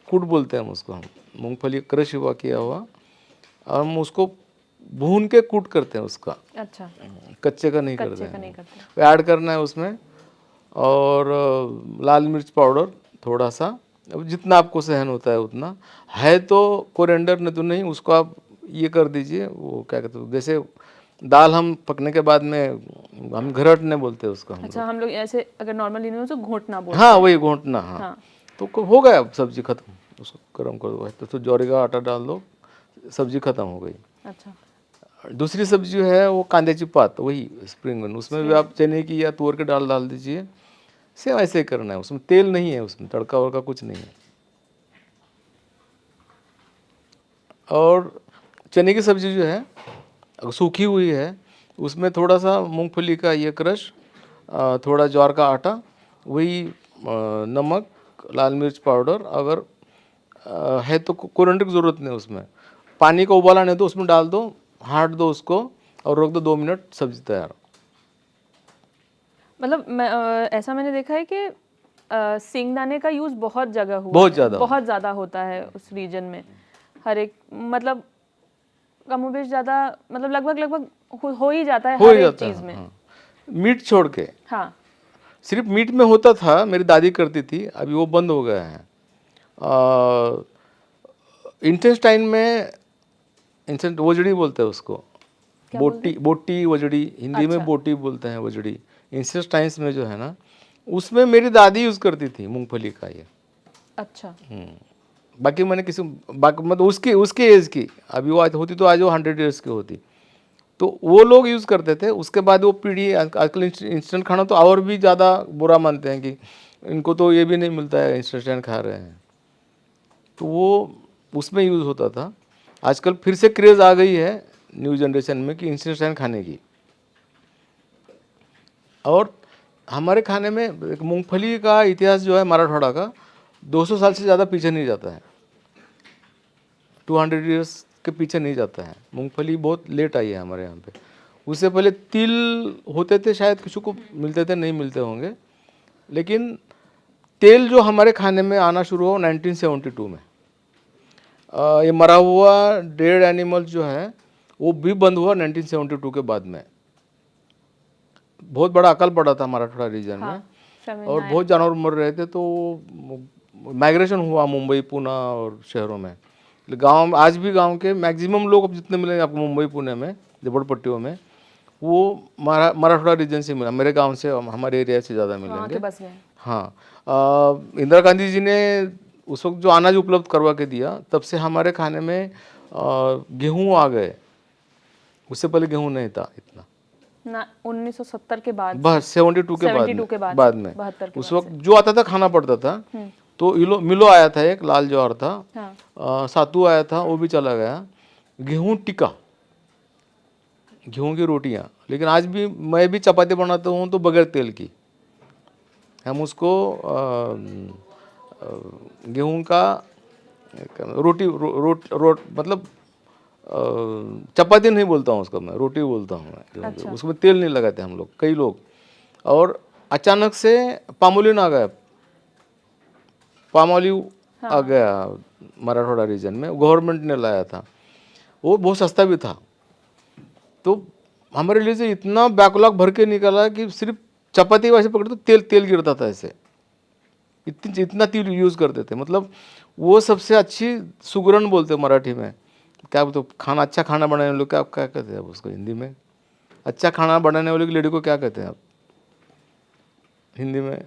कूट बोलते हैं हम उसको, हम मूंगफली क्रश हुआ किया हुआ, और हम उसको भून के कूट करते हैं उसका। अच्छा, कच्चे का नहीं करते हैं, वो ऐड करना है उसमें। और लाल मिर्च पाउडर थोड़ा सा, अब जितना आपको सहन होता है उतना है, तो कोरिएंडर नहीं तो नहीं, उसको आप ये कर दीजिए, वो क्या कहते हैं, जैसे दाल हम पकने के बाद में हम घरटने बोलते हैं उसको। अच्छा, हम लोग ऐसे अगर नॉर्मली नहीं हो तो घोटना बोलते हाँ, हैं। वही घोटना। हाँ, तो हो गया, अब सब्जी खत्म, उसको गर्म कर दो, तो ज्वारे का आटा डाल दो, सब्जी खत्म हो गई। अच्छा, दूसरी सब्जी जो है वो कांद्याची पात, वही स्प्रिंग अनियन, उसमें भी आप चने की या तुअर की दाल डाल दीजिए। सेम ऐसे ही करना है, उसमें तेल नहीं है, उसमें तड़का वड़का कुछ नहीं है। और चने की सब्जी जो है अगर सूखी हुई है, उसमें थोड़ा सा मूंगफली का ये क्रश, थोड़ा ज्वार का आटा, वही नमक, लाल मिर्च पाउडर, अगर है तो कोरिएंडर की ज़रूरत नहीं उसमें, पानी का उबाला नहीं तो उसमें डाल दो, हाँट दो उसको और रख दो 2 मिनट, सब्जी तैयार। मतलब ऐसा मैंने देखा है कि सिंगदाने का यूज़ बहुत जगह हुआ बहुत है, ज़्यादा बहुत ज़्यादा होता है उस रीजन में, हर एक मतलब कमोबेश ज़्यादा, मतलब लगभग हो ही जाता है हर एक चीज़ में। हाँ। मीट छोड़ के, हाँ, सिर्फ मीट में होता था, मेरी दादी करती थी, अभी वो बंद हो गया है। इंटेस्टाइन में, इंसेंट वजड़ी बोलते हैं उसको, बोटी, बोटी वजड़ी, हिंदी में बोटी बोलते हैं, वजड़ी। इंटेस्टाइन्स में जो है ना, उसमें मेरी दादी यूज़ करती थी मूंगफली का ये। अच्छा, बाकी मैंने किसी बाकी मतलब उसके एज की, अभी वो आज होती तो आज वो 100 ईयर्स की होती, तो वो लोग यूज़ करते थे। उसके बाद वो पीढ़ी, आजकल इंस्टेंट खाना तो और भी ज़्यादा बुरा मानते हैं कि इनको तो ये भी नहीं मिलता है, इंस्टेंट खा रहे हैं, तो वो उसमें यूज़ होता था। आजकल फिर से क्रेज़ आ गई है न्यू जनरेशन में कि इंस्टेंट खाने की। और हमारे खाने में एक मूंगफली का इतिहास जो है मराठवाड़ा का, 200 साल से ज़्यादा पीछे नहीं जाता है, 200 ईयर्स के पीछे नहीं जाता है। मूंगफली बहुत लेट आई है हमारे यहाँ पे। उससे पहले तिल होते थे, शायद किसी को मिलते थे, नहीं मिलते होंगे, लेकिन तेल जो हमारे खाने में आना शुरू हुआ 1972 में। ये मरा हुआ डेड एनिमल जो है वो भी बंद हुआ 1972 के बाद में। बहुत बड़ा अकाल पड़ा था मराठवाड़ा रीजन में, और बहुत जानवर मर रहे थे, तो माइग्रेशन हुआ मुंबई, पुणे और शहरों में। गांव, आज भी गांव के मैक्सिमम लोग अब जितने मिलेंगे आपको मुंबई पुणे में, झोपड़पट्टियों में, वो मराठवाड़ा रीजन से मिला। मेरे गांव से, हमारे एरिया से ज़्यादा मिलेंगे। हाँ, इंदिरा गांधी जी ने उस वक्त जो अनाज उपलब्ध करवा के दिया, तब से हमारे खाने में गेहूँ आ गए। उससे पहले गेहूँ नहीं था इतना ना, 1970 के बाद, बस 72 के बाद में उस वक्त जो आता था खाना पड़ता था। तो मिलो आया था, एक लाल ज्वार था। हाँ। सातू आया था, वो भी चला गया। गेहूं टिक्का, गेहूं की रोटियां, लेकिन आज भी मैं भी चपाती बनाता हूँ तो बगैर तेल की। हम उसको गेहूं का रोटी मतलब चपाती नहीं बोलता हूँ उसको, मैं रोटी बोलता हूँ मैं। अच्छा। उसमें तेल नहीं लगाते हम लोग, कई लोग। और अचानक से पामोलिन आ गया, पाम ऑलिव। हाँ। आ गया मराठवाड़ा रीजन में, गवर्नमेंट ने लाया था, वो बहुत सस्ता भी था। तो हमारे लिए से इतना बैकलॉग भर के निकला कि सिर्फ चपाती वैसे पकड़े तो तेल तेल गिरता था ऐसे, इतना तेल यूज़ करते थे। मतलब वो सबसे अच्छी सुगरण बोलते मराठी में, क्या बोलते खाना, अच्छा खाना बनाने वाले क्या क्या कहते हैं आप उसको हिंदी में? अच्छा खाना बनाने वाले की लेडी को क्या कहते हैं आप हिंदी में?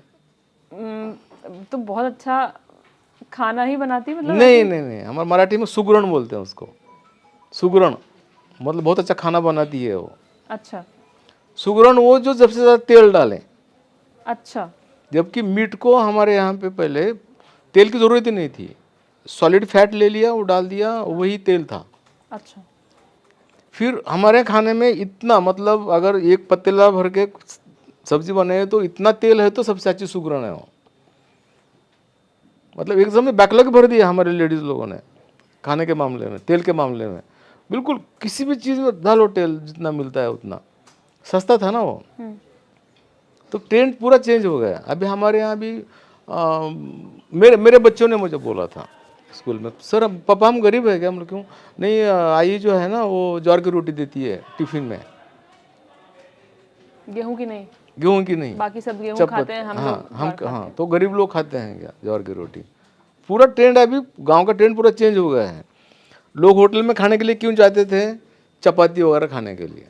तो बहुत अच्छा खाना ही बनाती, मतलब नहीं, हमारे मराठी में सुगरण बोलते हैं उसको। सुगरण मतलब बहुत अच्छा खाना बनाती है वो। अच्छा, सुगरण वो जो सबसे ज़्यादा तेल डालें। अच्छा, जबकि मीट को हमारे यहाँ पे पहले तेल की ज़रूरत ही नहीं थी, सॉलिड फैट ले लिया, वो डाल दिया, वही तेल था। अच्छा, फिर हमारे खाने में इतना, मतलब अगर एक पतीला भर के सब्जी बने तो इतना तेल है तो सबसे अच्छी सुगरण है वो। मतलब एक समय बैकलॉग भर दिया हमारे लेडीज लोगों ने खाने के मामले में, तेल के मामले में। बिल्कुल किसी भी चीज़ में डालो तेल, जितना मिलता है उतना। सस्ता था ना वो। तो ट्रेंड पूरा चेंज हो गया। अभी हमारे यहाँ भी मेरे बच्चों ने मुझे बोला था स्कूल में, सर पापा हम गरीब है क्या? मतलब क्यों? नहीं, आई जो है ना वो ज्वार की रोटी देती है टिफिन में। गेहूं की नहीं? गेहूं की नहीं, बाकी सब गेहूं खाते हैं, हम हाँ लोग ज्वार खाते हैं। तो गरीब लोग खाते हैं क्या ज्वार की रोटी? पूरा ट्रेंड अभी गांव का ट्रेंड पूरा चेंज हो गया है। लोग होटल में खाने के लिए क्यों जाते थे? चपाती वगैरह खाने के लिए।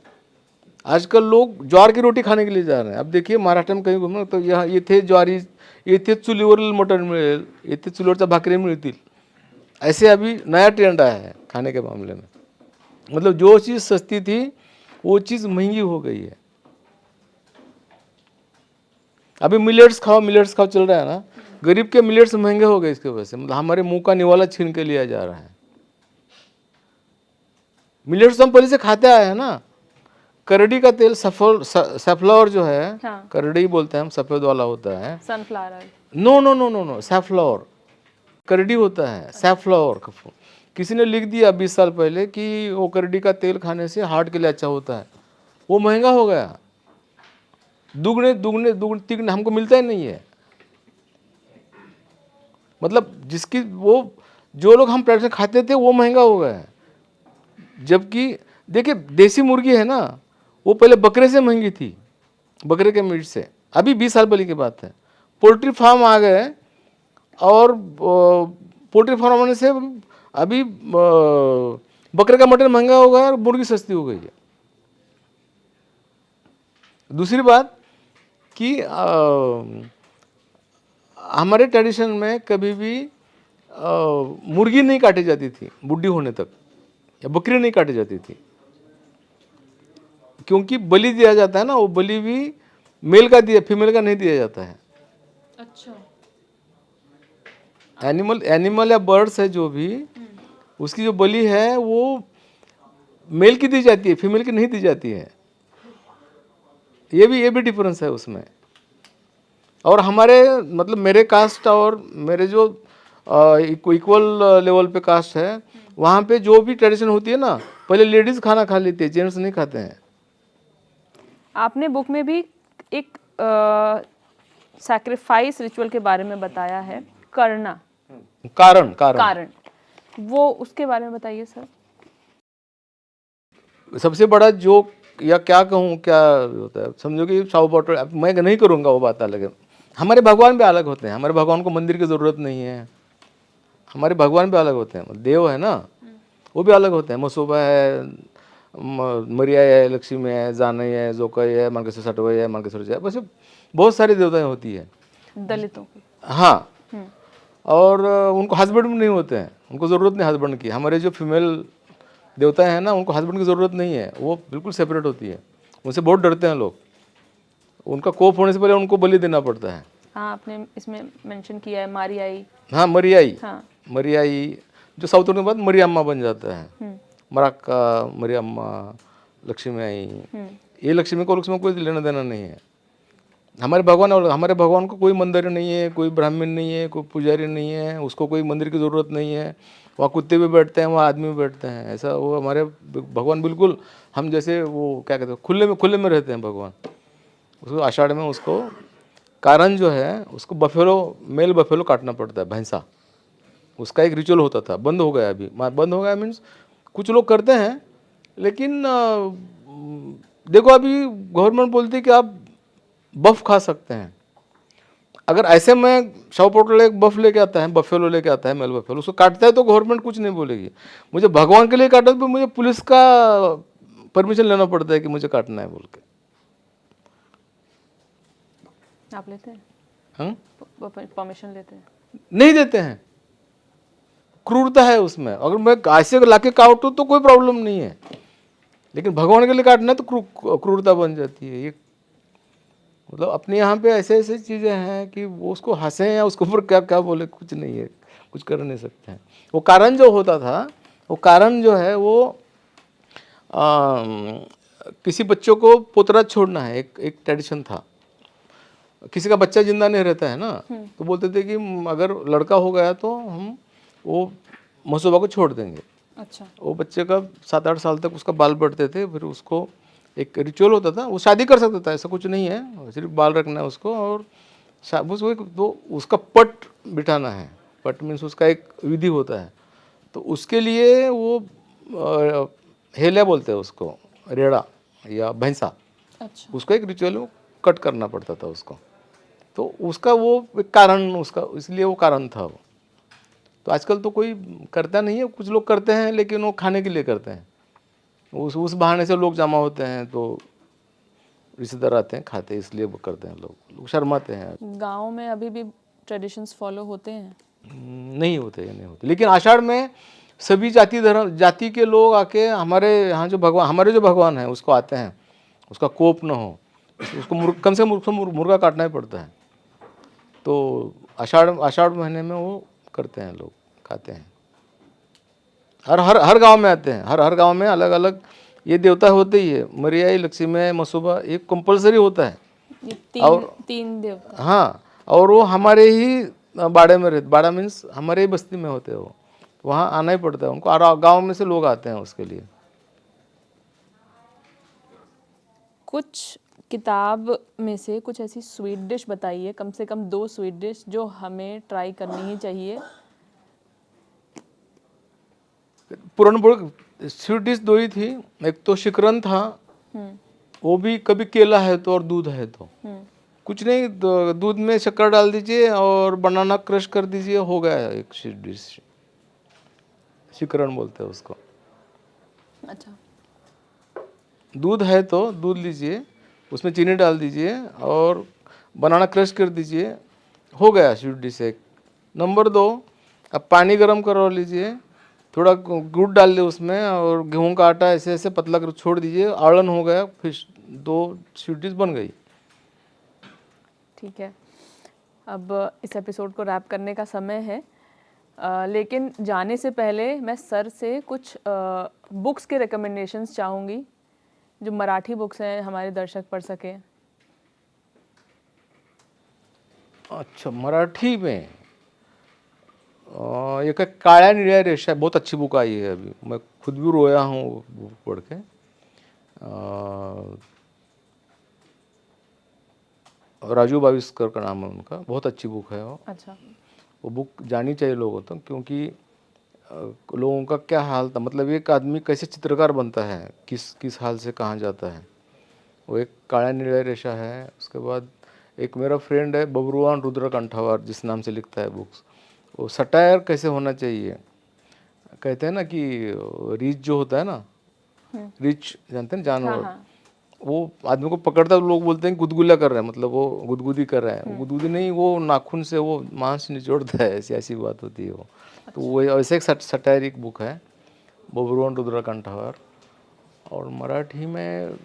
आजकल लोग ज्वार की रोटी खाने के लिए जा रहे हैं। अब देखिए महाराष्ट्र में कहीं घूमना तो यहाँ इथे ज्वारी, इथे चुलीवरील मटण मिळेल, इथे चुलीवरच्या भाकरी मिळतील, ऐसे अभी नया ट्रेंड आया है खाने के मामले में। मतलब जो चीज़ सस्ती थी वो चीज़ महंगी हो गई है। अभी मिलेट्स खाओ चल रहा है ना, गरीब के मिलेट्स महंगे हो गए इसके वजह से। मतलब हमारे मुंह का निवाला छीन के लिया जा रहा है। मिलेट्स हम पहले से खाते आए हैं ना। करडी का तेल सैफ्लावर जो है, हाँ। करडी बोलते हैं हम, सफेद वाला होता है। Sunflower oil? No no no no no, safflower. करडी होता है, सैफ्लावर। किसी ने लिख दिया 20 साल पहले कि वो करडी का तेल खाने से हार्ट के लिए अच्छा होता है। वो महंगा हो गया, दुगने दुगने दुगने तिगने, हमको मिलता ही नहीं है। मतलब जिसकी वो, जो लोग हम प्लेट में खाते थे वो महंगा हो गया है। जबकि देखिए देसी मुर्गी है ना, वो पहले बकरे से महंगी थी, बकरे के मीट से। अभी 20 साल पहले की बात है। पोल्ट्री फार्म आ गए और पोल्ट्री फार्म आने से अभी बकरे का मटन महंगा हो गया और मुर्गी सस्ती हो गई है। दूसरी बात कि हमारे ट्रेडिशन में कभी भी मुर्गी नहीं काटी जाती थी बुढ़ी होने तक, या बकरी नहीं काटी जाती थी, क्योंकि बलि दिया जाता है ना, वो बलि भी मेल का दिया, फीमेल का नहीं दिया जाता है। अच्छा। एनिमल या बर्ड्स है जो भी, उसकी जो बलि है वो मेल की दी जाती है, फीमेल की नहीं दी जाती है। ये भी डिफरेंस है उसमें। और हमारे मतलब मेरे कास्ट और मेरे जो इक्वल लेवल पे कास्ट है, वहाँ पे जो भी ट्रेडिशन होती है ना, पहले लेडीज खाना खा लेती है, जेंट्स नहीं खाते हैं। आपने बुक में भी एक सैक्रिफाइस रिचुअल के बारे में बताया है, करना। कारण वो उसके बारे में बताइए सर। सबसे बड़ा जोक या क्या कहूँ, क्या होता है, समझो कि साउ बॉटल, मैं नहीं करूँगा वो बात अलग है। हमारे भगवान भी अलग होते हैं। हमारे भगवान को मंदिर की ज़रूरत नहीं है। हमारे भगवान भी अलग होते हैं। देव है ना, वो भी अलग होते हैं। मसोबा है, मरिया है, लक्ष्मी है, जानई है, जोकई है, मानकेश्वर सटवई है, मानकेश्वर है, बस बहुत सारी देवताएं होती है दलितों की। हाँ, और उनको हस्बैंड भी नहीं होते हैं, उनको ज़रूरत नहीं हस्बैंड की। हमारे जो फीमेल देवताएं हैं ना, उनको हस्बैंड की ज़रूरत नहीं है, वो बिल्कुल सेपरेट होती है। उनसे बहुत डरते हैं लोग। उनका कोप होने से पहले उनको बलि देना पड़ता है। हाँ, आपने इसमें मेंशन किया है मारियाई। हाँ, मरियाई। हाँ। मरियाई जो साउथ के बाद मरियम्मा बन जाता है। मराक्का, मरियम्मा, लक्ष्मी आई। ये लक्ष्मी को कोई लेना देना नहीं है। हमारे भगवान को कोई मंदिर नहीं है, कोई ब्राह्मण नहीं है, कोई पुजारी नहीं है, उसको कोई मंदिर की ज़रूरत नहीं है। वहाँ कुत्ते भी बैठते हैं, वहाँ आदमी भी बैठते हैं। ऐसा वो हमारे भगवान बिल्कुल हम जैसे, वो क्या कहते हैं, खुले में रहते हैं भगवान। उसको आषाढ़ में उसको कारण जो है, उसको मेल बफेलो काटना पड़ता है, भैंसा। उसका एक रिचुअल होता था, बंद हो गया अभी। बंद हो गया मीन्स कुछ लोग करते हैं, लेकिन देखो अभी गवर्नमेंट बोलती है कि आप बफ खा सकते हैं। अगर ऐसे में शव पोटल एक बफ लेके आता है, बफेलो लेके आता है, मेल बफेलो, उसको काटता है तो गवर्नमेंट कुछ नहीं बोलेगी। मुझे भगवान के लिए काटा तो मुझे पुलिस का परमिशन लेना पड़ता है कि मुझे काटना है बोल के। आप लेते हैं? हाँ, परमिशन लेते हैं? नहीं देते हैं। क्रूरता है उसमें। अगर मैं ऐसे लाके काटूं तो कोई प्रॉब्लम नहीं है, लेकिन भगवान के लिए काटना है तो क्रूरता बन जाती है। ये मतलब अपने यहाँ पे ऐसे ऐसे चीज़ें हैं कि वो उसको हंसें या उसके ऊपर क्या क्या बोले, कुछ नहीं है, कुछ कर नहीं सकते हैं। वो कारण जो होता था, वो कारण जो है वो किसी बच्चों को पोतराज छोड़ना है, एक ट्रेडिशन था। किसी का बच्चा जिंदा नहीं रहता है ना, तो बोलते थे कि अगर लड़का हो गया तो हम वो मसोबा को छोड़ देंगे। अच्छा। वो बच्चे का 7-8 साल तक उसका बाल बढ़ते थे, फिर उसको एक रिचुअल होता था, वो शादी कर सकता था, ऐसा कुछ नहीं है, सिर्फ बाल रखना है उसको, और उसको एक तो उसका पट बिठाना है। पट मीन्स उसका एक विधि होता है, तो उसके लिए वो हेला बोलते हैं उसको, रेड़ा या भैंसा, अच्छा। उसको एक रिचुअल कट करना पड़ता था उसको। तो उसका वो एक कारण, उसका इसलिए वो कारण था वो। तो आजकल तो कोई करता नहीं है, कुछ लोग करते हैं लेकिन वो खाने के लिए करते हैं। उस बहाने से लोग जमा होते हैं, तो रिश्तेदार आते हैं, खाते हैं, इसलिए वो करते हैं। लोग शर्माते हैं। गांव में अभी भी ट्रेडिशंस फॉलो होते हैं? नहीं होते, नहीं होते, लेकिन आषाढ़ में सभी जाति के लोग आके हमारे यहाँ हमारे जो भगवान है उसको आते हैं, उसका कोप न हो, उसको कम से कम मुर्गा काटना ही पड़ता है। तो आषाढ़ महीने में वो करते हैं, लोग खाते हैं। हर गांव में आते हैं, हर गांव में अलग अलग ये देवता होते ही है। मरियाई, लक्ष्मी, मसोबा, ये कंपलसरी होता है। ये तीन देवता। हाँ, और वो हमारे ही बाड़े में रहते। बाड़ा मीन्स हमारे ही बस्ती में होते हैं वो, वहाँ आना ही पड़ता है उनको, और गाँव में से लोग आते हैं उसके लिए। कुछ किताब में से कुछ ऐसी स्वीट डिश बताइए, कम से कम 2 स्वीट डिश जो हमें ट्राई करनी ही चाहिए। पुरानी स्वीट डिश 2 ही थी, एक तो शिकरन था, वो भी कभी केला है तो और दूध है तो, कुछ नहीं, दूध में शक्कर डाल दीजिए और बनाना क्रश कर दीजिए, हो गया एक स्वीट डिश। शिकरन बोलते हैं उसको। अच्छा। दूध है तो दूध लीजिए, उसमें चीनी डाल दीजिए और बनाना क्रश कर दीजिए, हो गया स्वीट डिश एक। नंबर 2, अब पानी गर्म करवा लीजिए, थोड़ा गुड़ डाल दिए उसमें, और गेहूं का आटा ऐसे ऐसे पतला कर छोड़ दीजिए, आड़न हो गया, फिर 2 स्वीट डिश बन गई। ठीक है, अब इस एपिसोड को रैप करने का समय है, लेकिन जाने से पहले मैं सर से कुछ बुक्स के रिकमेंडेशंस चाहूँगी, जो मराठी बुक्स हैं, हमारे दर्शक पढ़ सकें। अच्छा, मराठी में एक है काळ्या निळ्या रेषा, बहुत अच्छी बुक आई है अभी, मैं खुद भी रोया हूँ बुक पढ़ के। राजू बाविस्कर का नाम है उनका, बहुत अच्छी बुक है वो। अच्छा। वो बुक जानी चाहिए लोगों तक, क्योंकि लोगों का क्या हाल था, मतलब एक आदमी कैसे चित्रकार बनता है, किस हाल से कहाँ जाता है, वो एक काळ्या नीळ्या रेषा है। उसके बाद एक मेरा फ्रेंड है बबरुआन रुद्र कंठावार, जिस नाम से लिखता है बुक्स, वो सटायर कैसे होना चाहिए, कहते हैं ना कि रीच जो होता है ना, रीच जानते हैं जानवर, हाँ। वो आदमी को पकड़ता है, लोग बोलते हैं गुदगुला कर रहा है, मतलब वो गुदगुदी कर रहा है, वो गुदगुदी नहीं, वो नाखून से वो मांस निचोड़ता है, ऐसी ऐसी बात होती है वो। तो वो ऐसे एक सटायरिक बुक है, बबरुआन रुद्र कंठावार। और मराठी में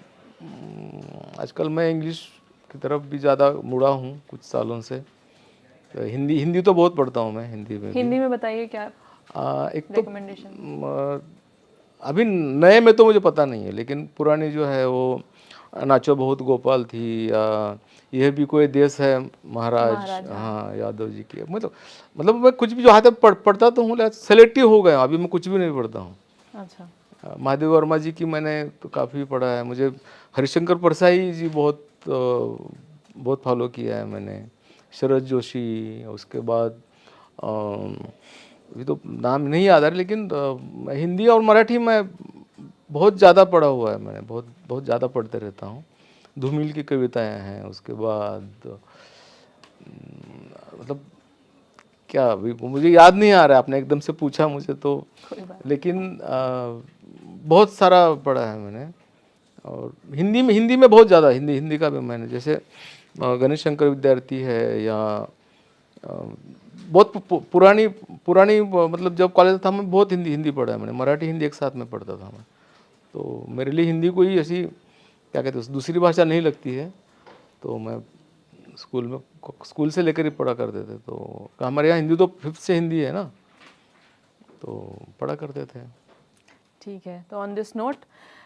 आजकल मैं इंग्लिश की तरफ भी ज़्यादा मुड़ा हूँ कुछ सालों से। तो हिंदी तो बहुत पढ़ता हूँ मैं, हिंदी में बताइए क्या एक तो रिकमेंडेशन। अभी नए में तो मुझे पता नहीं है, लेकिन पुरानी जो है वो नाचो बहुत गोपाल थी, या यह भी कोई देश है महाराज, हाँ, यादव जी की। मतलब मैं कुछ भी जो हाथ पढ़ता तो हूँ, सेलेक्टिव हो गया, अभी मैं कुछ भी नहीं पढ़ता हूँ। अच्छा। महादेव वर्मा जी की मैंने तो काफ़ी पढ़ा है, मुझे हरिशंकर परसाई जी बहुत फॉलो किया है मैंने, शरद जोशी, उसके बाद अभी तो नाम नहीं याद आ रहा, लेकिन हिंदी और मराठी में बहुत ज़्यादा पढ़ा हुआ है मैंने, बहुत ज़्यादा पढ़ते रहता हूँ। धूमिल की कविताएं हैं, उसके बाद मतलब क्या, अभी मुझे याद नहीं आ रहा है, आपने एकदम से पूछा मुझे तो, लेकिन बहुत सारा पढ़ा है मैंने। और हिंदी में बहुत ज़्यादा, हिंदी का भी मैंने, जैसे गणेश शंकर विद्यार्थी है, या बहुत पुरानी मतलब जब कॉलेज था मैं बहुत हिंदी पढ़ा है मैंने, मराठी हिंदी एक साथ में पढ़ता था मैं। तो मेरे लिए हिंदी कोई ऐसी क्या कहते हैं दूसरी भाषा नहीं लगती है। तो मैं स्कूल से लेकर ही पढ़ा करते थे, तो हमारे यहाँ हिंदी तो 5th से हिंदी है ना, तो पढ़ा करते थे। ठीक है, तो ऑन दिस नोट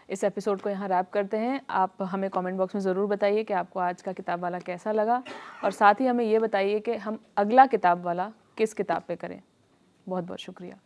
इस एपिसोड को यहाँ रैप करते हैं। आप हमें कमेंट बॉक्स में ज़रूर बताइए कि आपको आज का किताब वाला कैसा लगा, और साथ ही हमें ये बताइए कि हम अगला किताब वाला किस किताब पे करें। बहुत बहुत शुक्रिया।